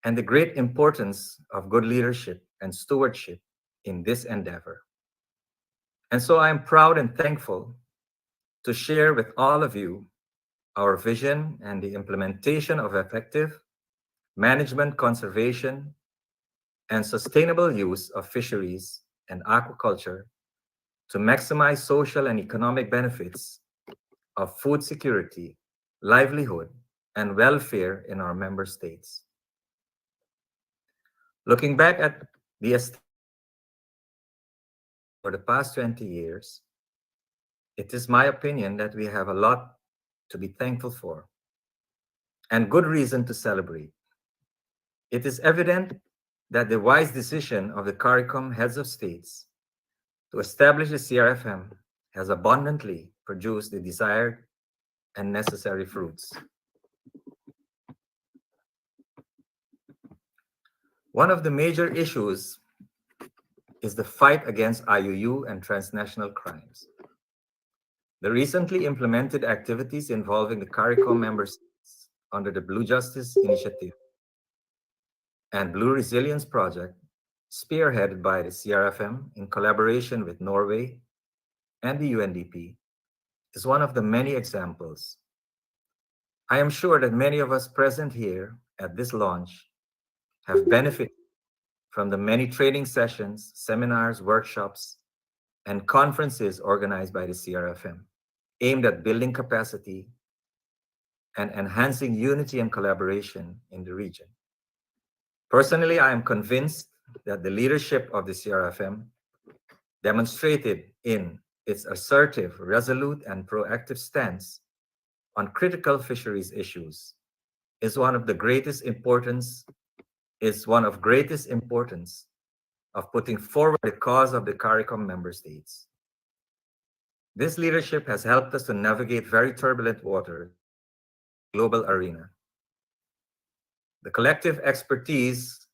and the great importance of good leadership and stewardship in this endeavor. And so I am proud and thankful to share with all of you our vision and the implementation of effective management, conservation, and sustainable use of fisheries and aquaculture to maximize social and economic benefits of food security, livelihood, and welfare in our member states. Looking back at the for the past 20 years, it is my opinion that we have a lot to be thankful for and good reason to celebrate. It is evident that the wise decision of the CARICOM heads of states to establish the CRFM has abundantly produced the desired and necessary fruits. One of the major issues is the fight against IUU and transnational crimes. The recently implemented activities involving the CARICOM member states under the Blue Justice Initiative and Blue Resilience Project, spearheaded by the CRFM in collaboration with Norway and the UNDP, is one of the many examples. I am sure that many of us present here at this launch have benefited from the many training sessions, seminars, workshops, and conferences organized by the CRFM, aimed at building capacity and enhancing unity and collaboration in the region. Personally, I am convinced that the leadership of the CRFM, demonstrated in its assertive, resolute, and proactive stance on critical fisheries issues, is one of greatest importance of putting forward the cause of the CARICOM member states. This leadership has helped us to navigate very turbulent waters in the global arena. The collective expertise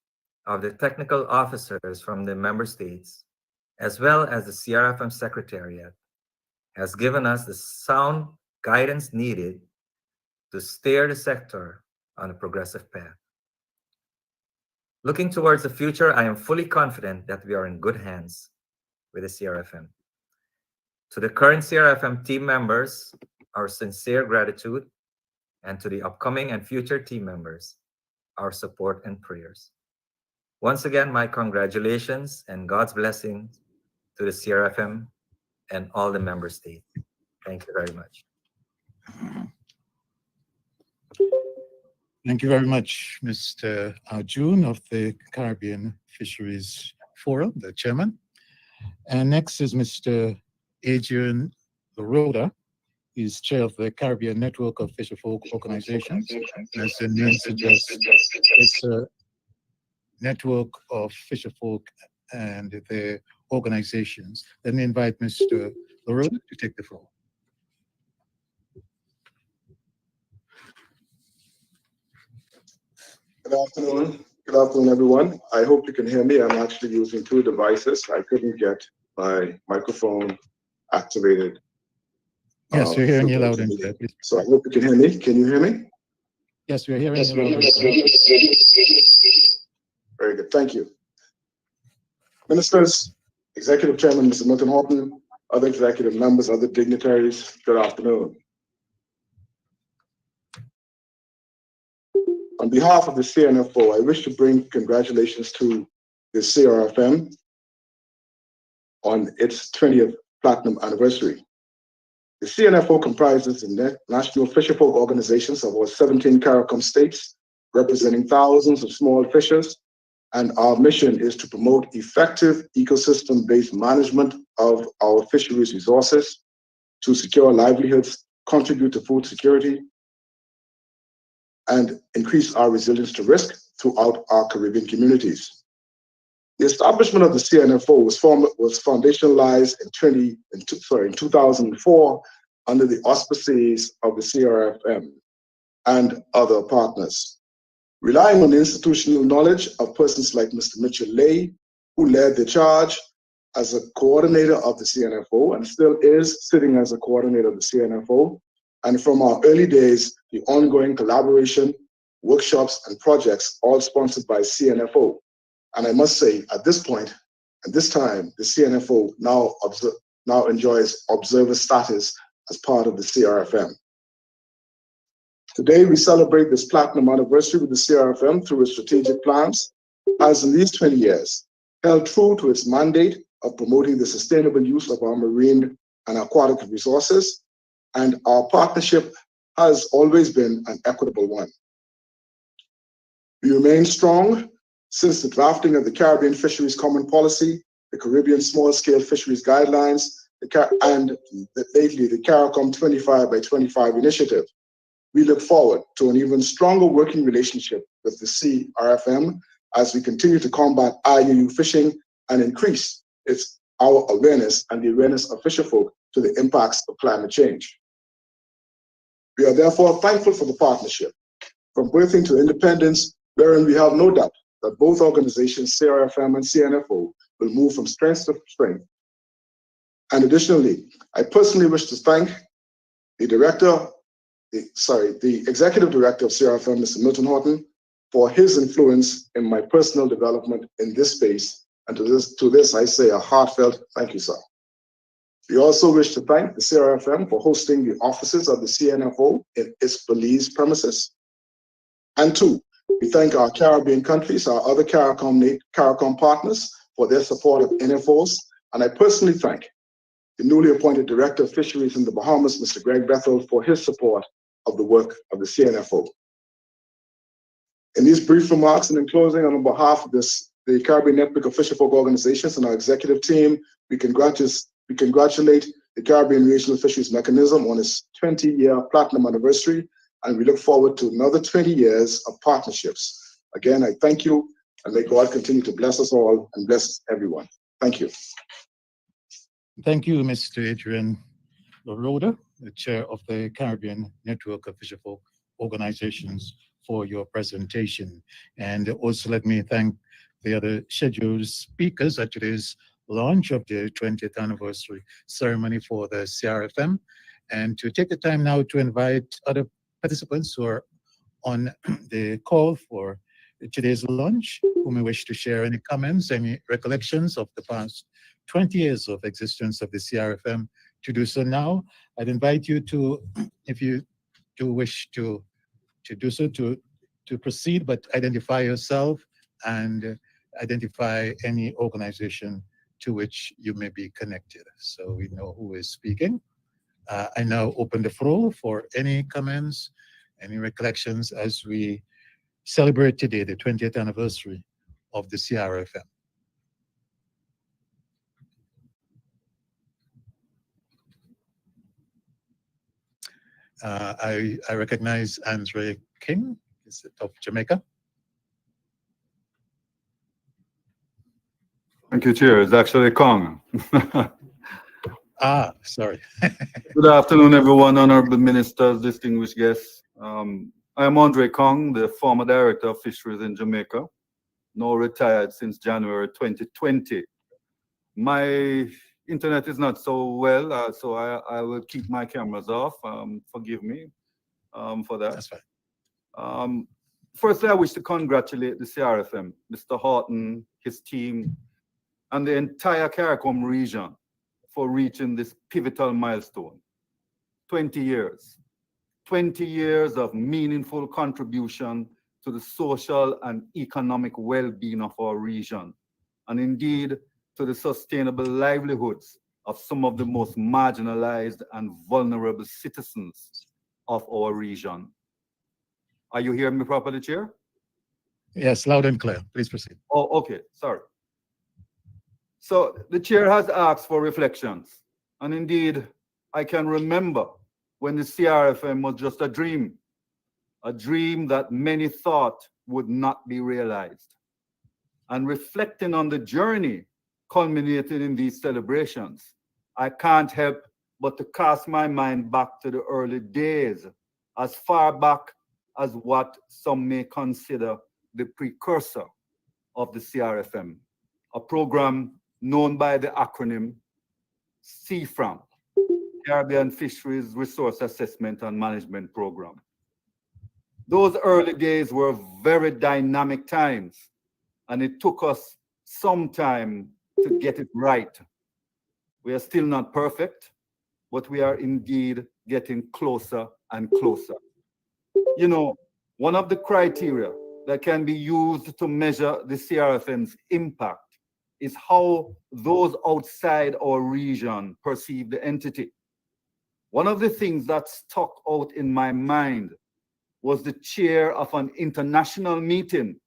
of the technical officers from the member states, as well as the CRFM Secretariat, has given us the sound guidance needed to steer the sector on a progressive path. Looking towards the future, I am fully confident that we are in good hands with the CRFM. To the current CRFM team members, our sincere gratitude, and to the upcoming and future team members, our support and prayers. Once again, my congratulations and God's blessings to the CRFM and all the member states. Thank you very much. Thank you very much, Mr. Arjun of the Caribbean Fisheries Forum, the chairman. And next is Mr. Adrian Loroda. He's chair of the Caribbean Network of Fisherfolk Organizations. As the name suggests, it's a network of fisherfolk and their organizations. Let me invite Mr. Loroda to take the floor. Good afternoon. Good afternoon, everyone. I hope you can hear me. I'm actually using two devices. I couldn't get my microphone activated. Yes, we're hearing you loud and clear. So I hope you can hear me. Can you hear me? Yes, we're hearing you loud and clear. Very good. Thank you. Ministers, Executive Chairman, Mr. Milton Horton, other executive members, other dignitaries, good afternoon. On behalf of the CNFO, I wish to bring congratulations to the CRFM on its 20th platinum anniversary. The CNFO comprises the national fisherfolk organizations of our 17 CARICOM states, representing thousands of small fishers, and our mission is to promote effective ecosystem-based management of our fisheries resources, to secure livelihoods, contribute to food security, and increase our resilience to risk throughout our Caribbean communities. The establishment of the CNFO was foundationalized in 2004 under the auspices of the CRFM and other partners. Relying on the institutional knowledge of persons like Mr. Mitchell Lay, who led the charge as a coordinator of the CNFO and still is sitting as a coordinator of the CNFO, and from our early days, the ongoing collaboration, workshops, and projects, all sponsored by CNFO. And I must say, at this point, at this time, the CNFO now enjoys observer status as part of the CRFM. Today, we celebrate this platinum anniversary with the CRFM through its strategic plans, as in these 20 years, held true to its mandate of promoting the sustainable use of our marine and aquatic resources, and our partnership has always been an equitable one. We remain strong since the drafting of the Caribbean Fisheries Common Policy, the Caribbean Small-Scale Fisheries Guidelines, and lately the CARICOM 25 by 25 initiative. We look forward to an even stronger working relationship with the CRFM as we continue to combat IUU fishing and increase our awareness and the awareness of fisherfolk to the impacts of climate change. We are therefore thankful for the partnership, from birthing to independence, wherein we have no doubt that both organizations, CRFM and CNFO, will move from strength to strength. And additionally, I personally wish to thank the Executive Director of CRFM, Mr. Milton Horton, for his influence in my personal development in this space. And to this, I say a heartfelt thank you, sir. We also wish to thank the CRFM for hosting the offices of the CNFO in its Belize premises. And two, we thank our Caribbean countries, our other CARICOM partners for their support of NFOs. And I personally thank the newly appointed Director of Fisheries in the Bahamas, Mr. Greg Bethel, for his support of the work of the CNFO. In these brief remarks and in closing, on behalf of the Caribbean Network of Fisherfolk Organizations and our executive team, we congratulate the Caribbean Regional Fisheries Mechanism on its 20-year platinum anniversary, and we look forward to another 20 years of partnerships. Again, I thank you, and may God continue to bless us all and bless everyone. Thank you. Thank you, Mr. Adrian Loroda, the chair of the Caribbean Network of Fisherfolk Organizations, for your presentation. And also let me thank the other scheduled speakers at today's launch of the 20th anniversary ceremony for the CRFM, and to take the time now to invite other participants who are on the call for today's launch, who may wish to share any comments, any recollections of the past 20 years of existence of the CRFM, to do so now. I'd invite you to, if you do wish to do so, to proceed, but identify yourself and identify any organization to which you may be connected, so we know who is speaking. I now open the floor for any comments, any recollections as we celebrate today the 20th anniversary of the CRFM. I recognize Andre King, is it of Jamaica? Thank you, Chair. It's actually Kong. Sorry. Good afternoon, everyone, honorable ministers, distinguished guests. I am Andre Kong, the former director of Fisheries in Jamaica, now retired since January 2020. My internet is not so well, so I will keep my cameras off. Forgive me for that. That's fine. Firstly, I wish to congratulate the CRFM, Mr. Horton, his team, and the entire CARICOM region for reaching this pivotal milestone. 20 years. 20 years of meaningful contribution to the social and economic well-being of our region, and indeed to the sustainable livelihoods of some of the most marginalized and vulnerable citizens of our region. Are you hearing me properly, Chair? Yes, loud and clear. Please proceed. Oh, okay, sorry. So the Chair has asked for reflections, and indeed, I can remember when the CRFM was just a dream that many thought would not be realized. And reflecting on the journey culminating in these celebrations, I can't help but to cast my mind back to the early days, as far back as what some may consider the precursor of the CRFM, a program known by the acronym CFRAM, Caribbean Fisheries Resource Assessment and Management Program. Those early days were very dynamic times, and it took us some time to get it right. We are still not perfect, but we are indeed getting closer and closer. You know, one of the criteria that can be used to measure the CRFM's impact is how those outside our region perceive the entity. One of the things that stuck out in my mind was the chair of an international meeting,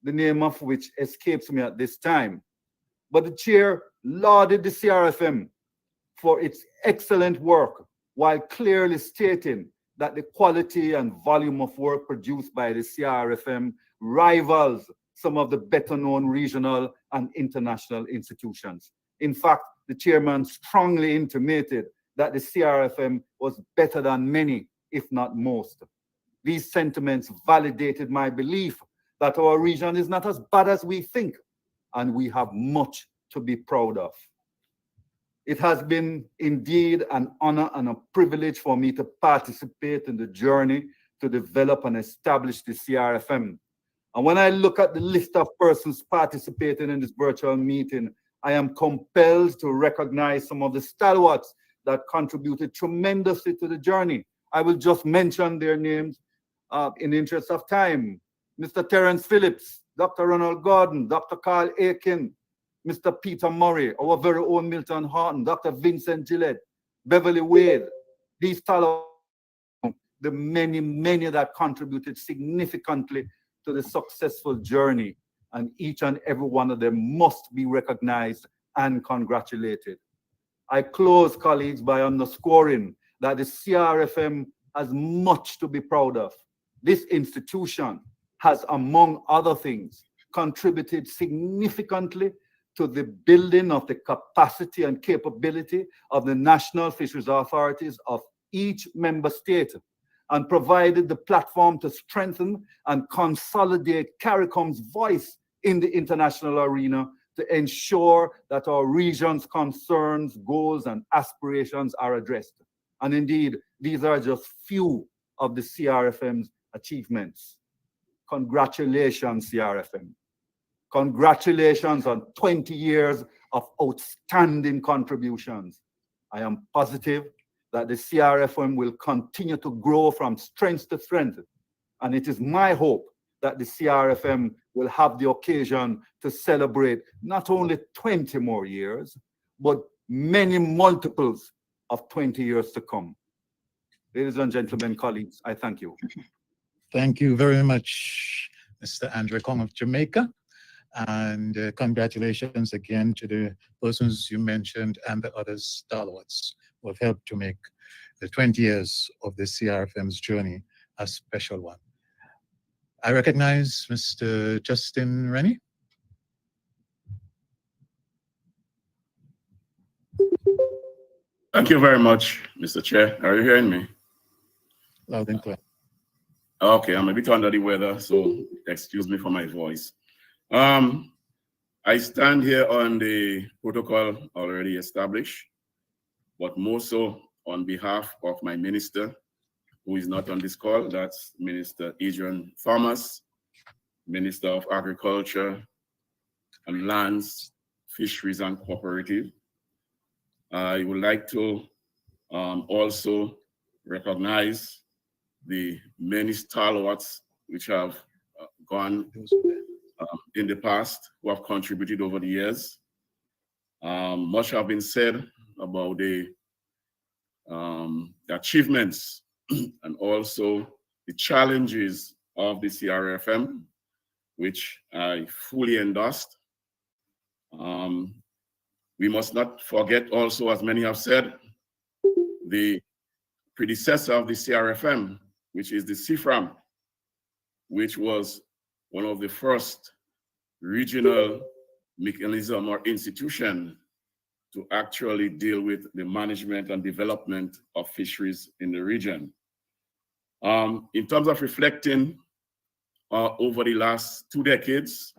the name of which escapes me at this time. But the chair lauded the CRFM for its excellent work, while clearly stating that the quality and volume of work produced by the CRFM rivals some of the better known regional and international institutions. In fact, the chairman strongly intimated that the CRFM was better than many, if not most. These sentiments validated my belief that our region is not as bad as we think, and we have much to be proud of. It has been indeed an honor and a privilege for me to participate in the journey to develop and establish the CRFM. And when I look at the list of persons participating in this virtual meeting, I am compelled to recognize some of the stalwarts that contributed tremendously to the journey. I will just mention their names in the interest of time. Mr. Terence Phillips, Dr. Ronald Gordon, Dr. Carl Aiken, Mr. Peter Murray, our very own Milton Horton, Dr. Vincent Gillette, Beverly Wade. These fellows, the many that contributed significantly to the successful journey, and each and every one of them must be recognized and congratulated. I close, colleagues, by underscoring that the CRFM has much to be proud of. This institution has, among other things, contributed significantly to the building of the capacity and capability of the national fisheries authorities of each member state, and provided the platform to strengthen and consolidate CARICOM's voice in the international arena to ensure that our region's concerns, goals, and aspirations are addressed. And indeed, these are just few of the CRFM's achievements. Congratulations, CRFM. Congratulations on 20 years of outstanding contributions. I am positive that the CRFM will continue to grow from strength to strength. And it is my hope that the CRFM will have the occasion to celebrate not only 20 more years, but many multiples of 20 years to come. Ladies and gentlemen, colleagues, I thank you. Thank you very much, Mr. Andre Kong of Jamaica. And congratulations again to the persons you mentioned and the other stalwarts who have helped to make the 20 years of the CRFM's journey a special one. I recognize Mr. Justin Rennie. Thank you very much, Mr. Chair. Are you hearing me? Loud and clear. Okay, I'm a bit under the weather, so excuse me for my voice. I stand here on the protocol already established, but more so on behalf of my minister, who is not on this call. That's Minister Adrian Thomas, Minister of Agriculture and Lands, Fisheries and Cooperative. I would like to also recognize the many stalwarts which have gone in the past, who have contributed over the years. Much have been said about the achievements and also the challenges of the CRFM, which I fully endorsed. We must not forget also, as many have said, the predecessor of the CRFM, which is the CFRAM, which was one of the first regional mechanism or institution to actually deal with the management and development of fisheries in the region. In terms of reflecting over the last 2 decades,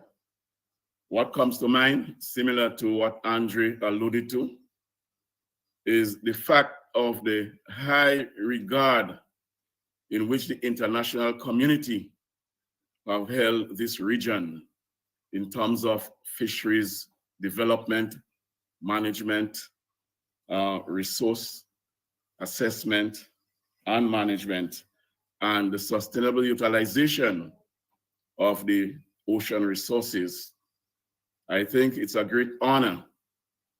what comes to mind, similar to what Andre alluded to, is the fact of the high regard in which the international community have held this region in terms of fisheries development, management, resource assessment and management, and the sustainable utilization of the ocean resources. I think it's a great honor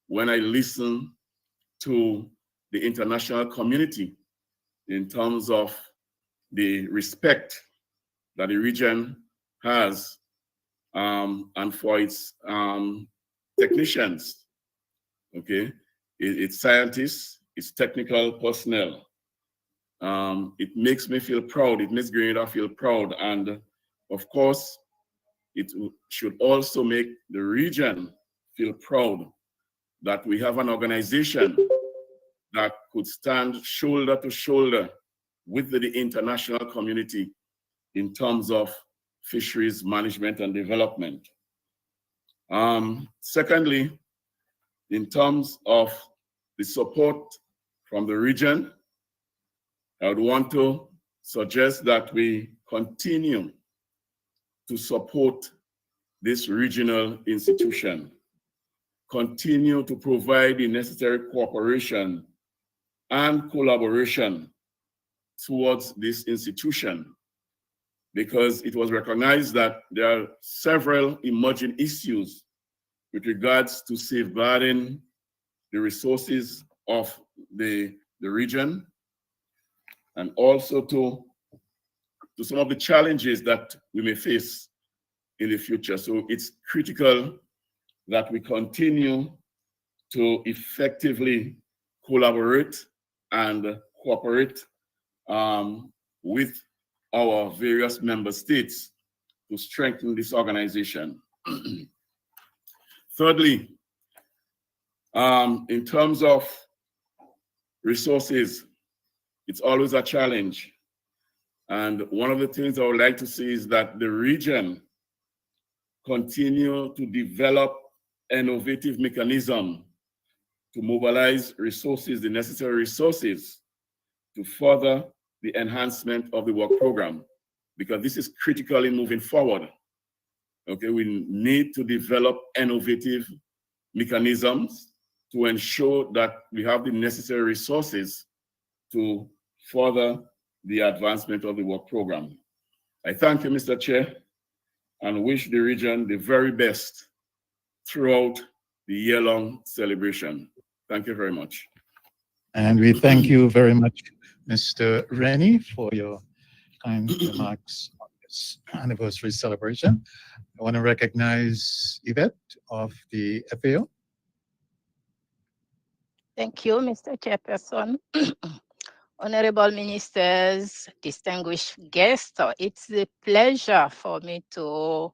when I listen to the international community in terms of the respect that the region has and for its technicians, okay? Its scientists, its technical personnel. It makes me feel proud. It makes Grenada feel proud. And of course, it should also make the region feel proud that we have an organization that could stand shoulder to shoulder with the international community in terms of fisheries management and development. Secondly, in terms of the support from the region, I would want to suggest that we continue to support this regional institution, continue to provide the necessary cooperation and collaboration towards this institution, because it was recognized that there are several emerging issues with regards to safeguarding the resources of the region, and also to some of the challenges that we may face in the future. So it's critical that we continue to effectively collaborate and cooperate with our various member states to strengthen this organization. Thirdly, in terms of resources, it's always a challenge. And one of the things I would like to see is that the region continue to develop innovative mechanism to mobilize resources, the necessary resources, to further the enhancement of the work program, because this is critical in moving forward. Okay, we need to develop innovative mechanisms to ensure that we have the necessary resources to further the advancement of the work program. I thank you, Mr. Chair, and wish the region the very best throughout the year-long celebration. Thank you very much. And we thank you very much, Mr. Rennie, for your kind remarks on this anniversary celebration. I want to recognize Yvette of the FAO. Thank you, Mr. Chairperson. Honorable ministers, distinguished guests, it's a pleasure for me to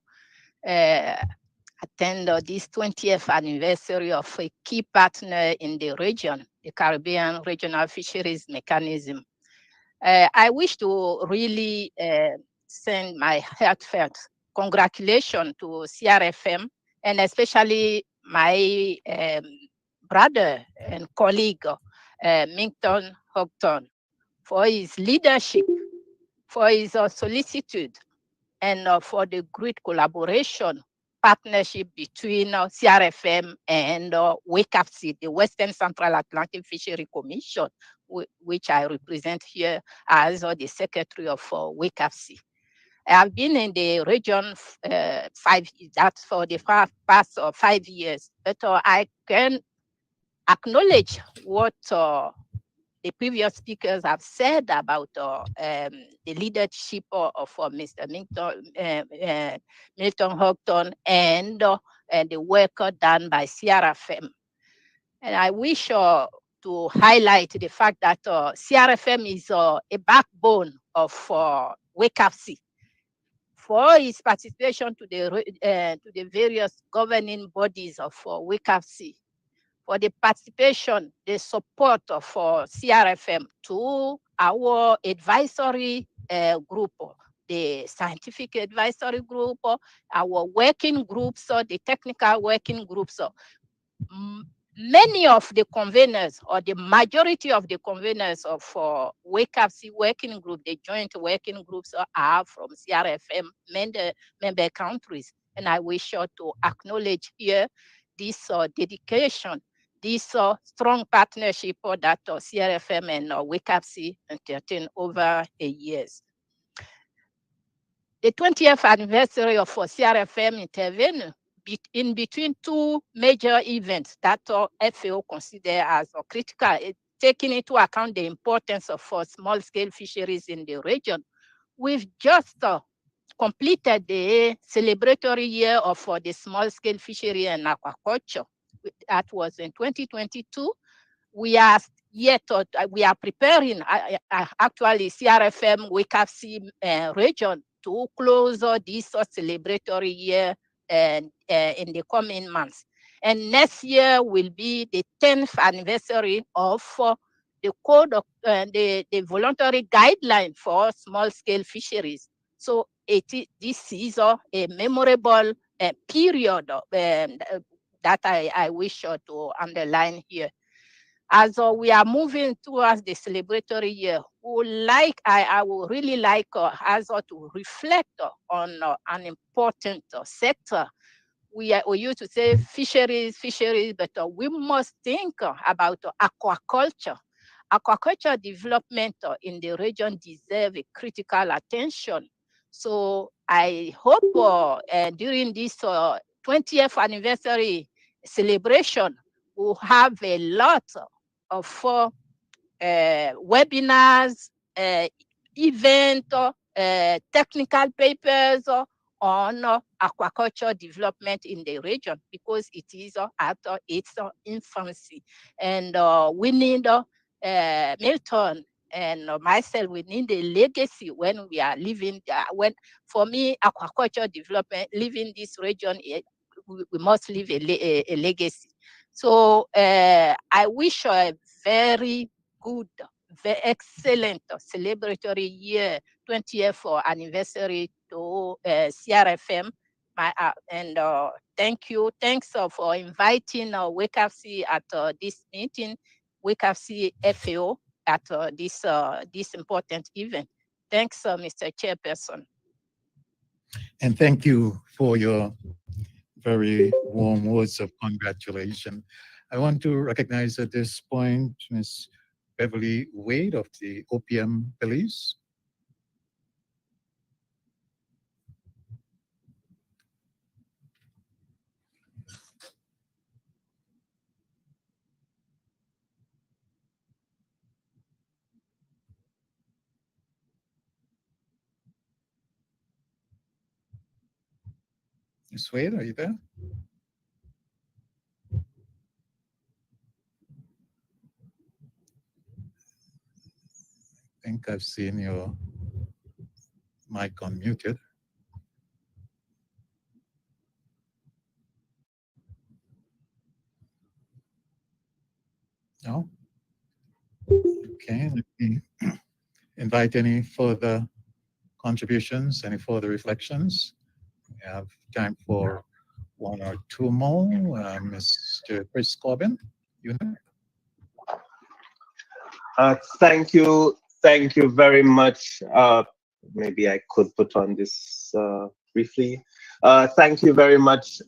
attend this 20th anniversary of a key partner in the region, the Caribbean Regional Fisheries Mechanism. I wish to really send my heartfelt congratulations to CRFM, and especially my brother and colleague, Minton Houghton, for his leadership, for his solicitude, and for the great collaboration, partnership between CRFM and WCAFC, the Western Central Atlantic Fishery Commission, which I represent here as the secretary of WCAFC. I have been in the region that's for the past 5 years, but I can acknowledge what the previous speakers have said about the leadership of Mr. Milton Houghton and the work done by CRFM. And I wish to highlight the fact that CRFM is a backbone of WCAFC for its participation to the various governing bodies of WCAFC, for the participation, the support for CRFM to our advisory group, the scientific advisory group, our working groups, the technical working groups. Many of the conveners, or the majority of the conveners of WCAFC working group, the joint working groups, are from CRFM member countries. And I wish to acknowledge here this dedication, this strong partnership that CRFM and WCAFC entertain over the years. The 20th anniversary of CRFM intervened in between two major events that FAO consider as critical, taking into account the importance of small-scale fisheries in the region. We've just completed the celebratory year of the small-scale fishery and aquaculture. That was in 2022. We are we are preparing, actually, CRFM WCAFC region to close this celebratory year in the coming months. And next year will be the 10th anniversary of the code of the voluntary guideline for small-scale fisheries. So this is a memorable period that I wish to underline here. As we are moving towards the celebratory year, I would really like us to reflect on an important sector. We used to say fisheries, but we must think about aquaculture. Aquaculture development in the region deserves critical attention. So I hope during this 20th anniversary celebration, we'll have a lot of webinars, events, technical papers on aquaculture development in the region, because it is at its infancy. And we need Milton and myself, we need a legacy when we are living. For me, aquaculture development, living this region, we must leave a legacy. So I wish a very good, very excellent celebratory year, 20th anniversary to CRFM. And thank you. Thanks for inviting WCAFC at this meeting, WCAFC FAO at this important event. Thanks, Mr. Chairperson. And thank you for your very warm words of congratulations. I want to recognize at this point Ms. Beverly Wade of the OPM Police. Ms. Wade, are you there? I think I've seen your mic unmuted. No? Okay, let me invite any further contributions, any further reflections. We have time for one or two more. Mr. Chris Corbin, you know. Thank you very much. Maybe I could put on this briefly. Thank you very much,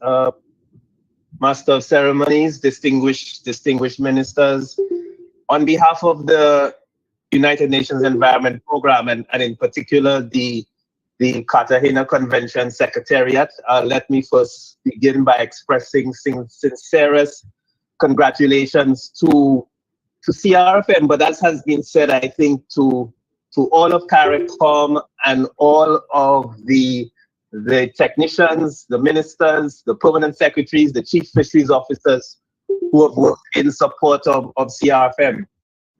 Master of Ceremonies, distinguished ministers. On behalf of the United Nations Environment Program, and in particular the the Cartagena Convention Secretariat. Let me first begin by expressing sincerest congratulations to CRFM, but as has been said, I think to all of CARICOM and all of the technicians, the ministers, the permanent secretaries, the chief fisheries officers who have worked in support of CRFM.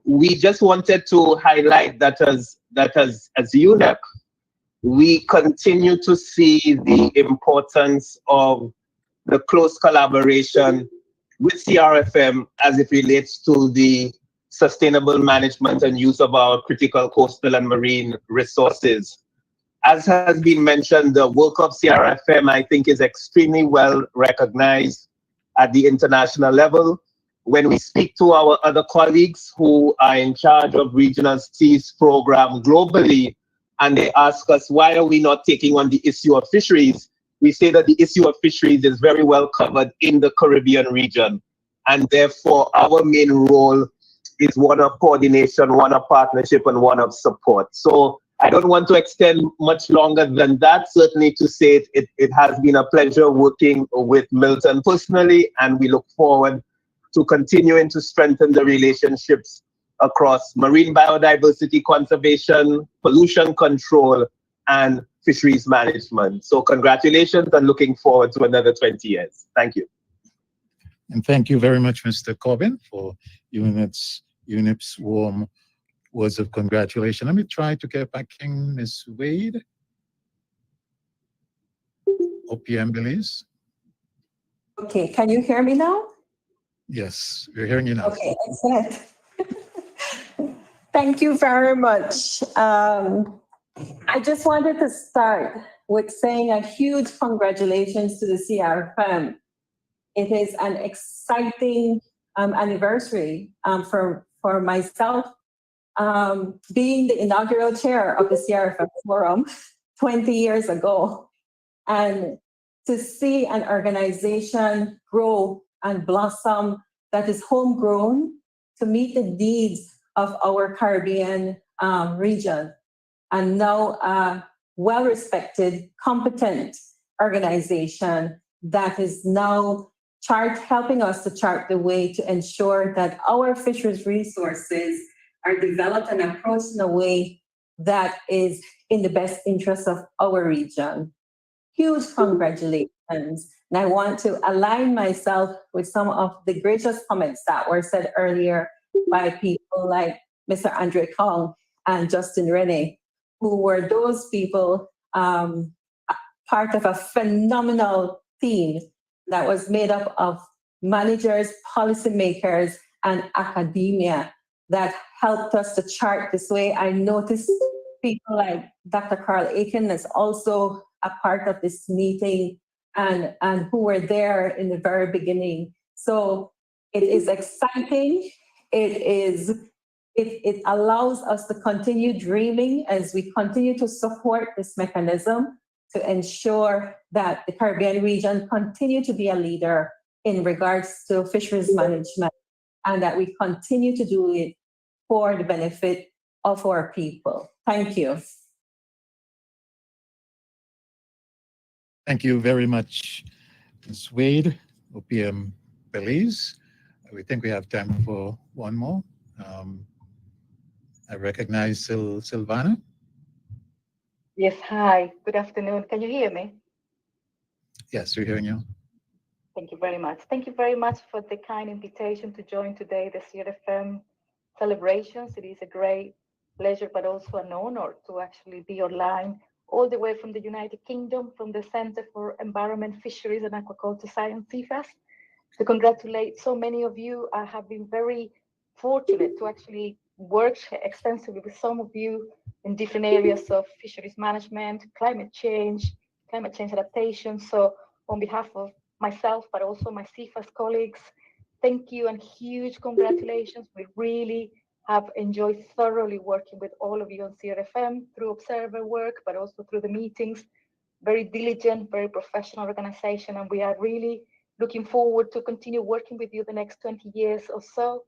We just wanted to highlight that as UNEP, we continue to see the importance of the close collaboration with CRFM as it relates to the sustainable management and use of our critical coastal and marine resources. As has been mentioned, the work of CRFM, I think, is extremely well recognized at the international level. When we speak to our other colleagues who are in charge of regional seas program globally, and they ask us, why are we not taking on the issue of fisheries? We say that the issue of fisheries is very well covered in the Caribbean region. And therefore, our main role is one of coordination, one of partnership, and one of support. So I don't want to extend much longer than that. Certainly to say it has been a pleasure working with Milton personally, and we look forward to continuing to strengthen the relationships across marine biodiversity conservation, pollution control, and fisheries management. So congratulations and looking forward to another 20 years. Thank you. And thank you very much, Mr. Corbin, for UNEP's warm words of congratulations. Let me try to get back in Ms. Wade. OPM, Belize. Okay, can you hear me now? Yes, we're hearing you now. Okay, excellent. Thank you very much. I just wanted to start with saying a huge congratulations to the CRFM. It is an exciting anniversary for myself, being the inaugural chair of the CRFM Forum 20 years ago, and to see an organization grow and blossom that is homegrown to meet the needs of our Caribbean region, and now a well-respected, competent organization that is now helping us to chart the way to ensure that our fisheries resources are developed and approached in a way that is in the best interest of our region. Huge congratulations. And I want to align myself with some of the gracious comments that were said earlier by people like Mr. Andre Kong and Justin Rene, who were those people part of a phenomenal team that was made up of managers, policymakers, and academia that helped us to chart this way. I noticed people like Dr. Carl Aiken is also a part of this meeting and who were there in the very beginning. So it is exciting. It allows us to continue dreaming as we continue to support this mechanism to ensure that the Caribbean region continue to be a leader in regards to fisheries management, and that we continue to do it for the benefit of our people. Thank you. Thank you very much, Ms. Wade, OPM Belize. We think we have time for one more. I recognize Silvana. Yes, hi, good afternoon. Can you hear me? Yes, we're hearing you. Thank you very much. Thank you very much for the kind invitation to join today the CRFM celebrations. It is a great pleasure, but also an honor to actually be online all the way from the United Kingdom, from the Center for Environment, Fisheries and Aquaculture Science, CFAS, to congratulate so many of you. I have been very fortunate to actually work extensively with some of you in different areas of fisheries management, climate change adaptation. So on behalf of myself, but also my CFAS colleagues, thank you and huge congratulations. We really have enjoyed thoroughly working with all of you on CRFM through observer work, but also through the meetings. Very diligent, very professional organization, and we are really looking forward to continue working with you the next 20 years or so.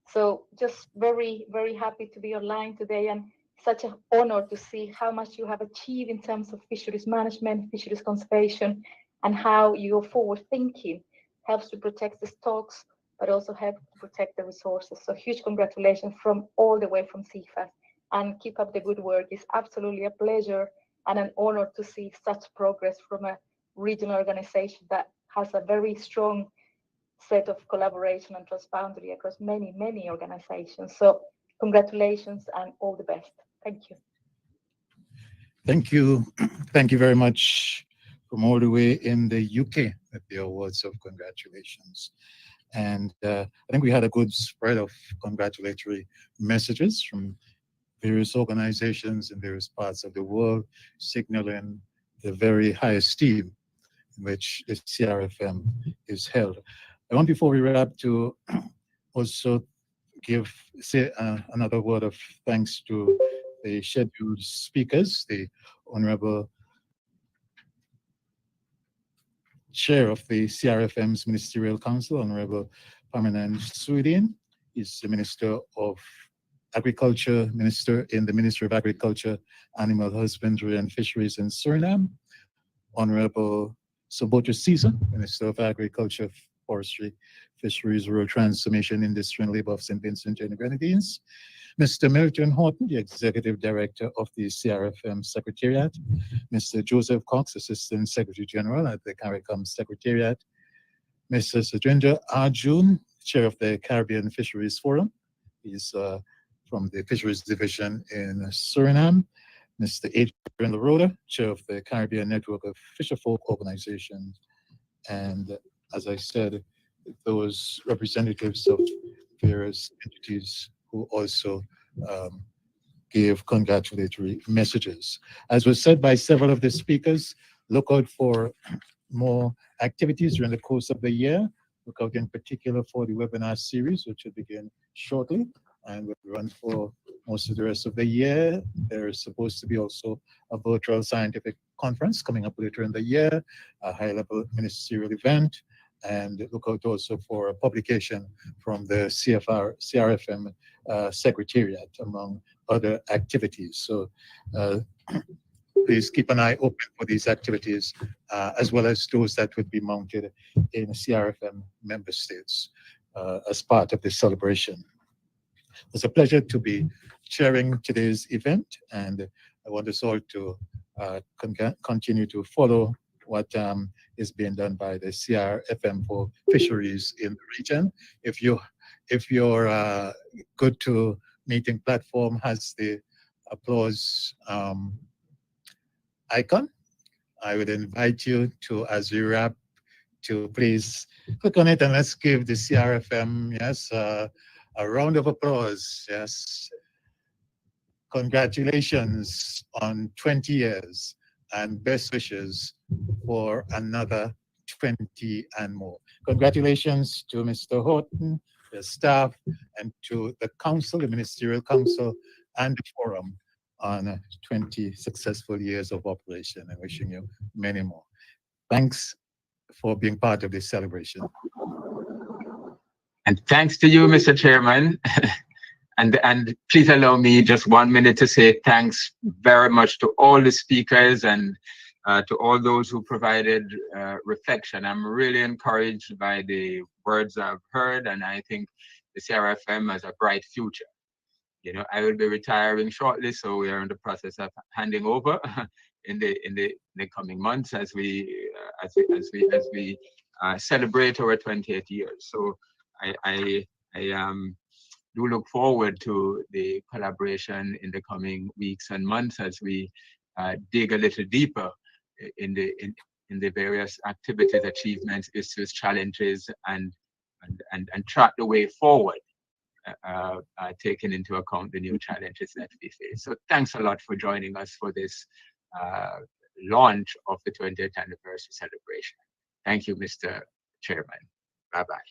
So just very, very happy to be online today and such an honor to see how much you have achieved in terms of fisheries management, fisheries conservation, and how your forward thinking helps to protect the stocks, but also help to protect the resources. So huge congratulations from all the way from CFAS, and keep up the good work. It's absolutely a pleasure and an honor to see such progress from a regional organization that has a very strong set of collaboration and transparency across many, many organizations. So congratulations and all the best. Thank you. Thank you. Thank you very much from all the way in the UK with the words of congratulations. And I think we had a good spread of congratulatory messages from various organizations in various parts of the world, signaling the very high esteem in which the CRFM is held. I want, before we wrap, to also say another word of thanks to the scheduled speakers, the Honorable Chair of the CRFM's Ministerial Council, Honorable Permanent Sweden, is the Minister of Agriculture, Minister in the Ministry of Agriculture, Animal Husbandry and Fisheries in Suriname, Honorable Soboto Caesar, Minister of Agriculture, Forestry, Fisheries, Rural Transformation, Industry and Labor of St. Vincent and the Grenadines, Mr. Milton Horton, the Executive Director of the CRFM Secretariat, Mr. Joseph Cox, Assistant Secretary General at the CARICOM Secretariat, Mr. Sajendra Arjun, Chair of the Caribbean Fisheries Forum. He's from the Fisheries Division in Suriname. Mr. Adrian LaRoda, Chair of the Caribbean Network of Fisherfolk Organizations. And as I said, those representatives of various entities who also gave congratulatory messages. As was said by several of the speakers, look out for more activities during the course of the year. Look out in particular for the webinar series, which will begin shortly and will run for most of the rest of the year. There is supposed to be also a virtual scientific conference coming up later in the year, a high-level ministerial event, and look out also for a publication from the CRFM Secretariat, among other activities. So please keep an eye open for these activities, as well as those that would be mounted in CRFM member states as part of this celebration. It's a pleasure to be chairing today's event, and I want us all to continue to follow what is being done by the CRFM for fisheries in the region. If your Good to Meeting platform has the applause icon, I would invite you to, as we wrap, to please click on it and let's give the CRFM, yes, a round of applause. Yes. Congratulations on 20 years and best wishes for another 20 and more. Congratulations to Mr. Horton, the staff, and to the council, the Ministerial Council, and the forum on 20 successful years of operation, and wishing you many more. Thanks for being part of this celebration. And thanks to you, Mr. Chairman. And please allow me just 1 minute to say thanks very much to all the speakers and to all those who provided reflection. I'm really encouraged by the words I've heard, and I think the CRFM has a bright future. You know, I will be retiring shortly, so we are in the process of handing over in the coming months as we celebrate our 20th years. So I do look forward to the collaboration in the coming weeks and months as we dig a little deeper in the various activities, achievements, issues, challenges, and track the way forward, taking into account the new challenges that we face. So thanks a lot for joining us for this launch of the 20th anniversary celebration. Thank you, Mr. Chairman. Bye-bye.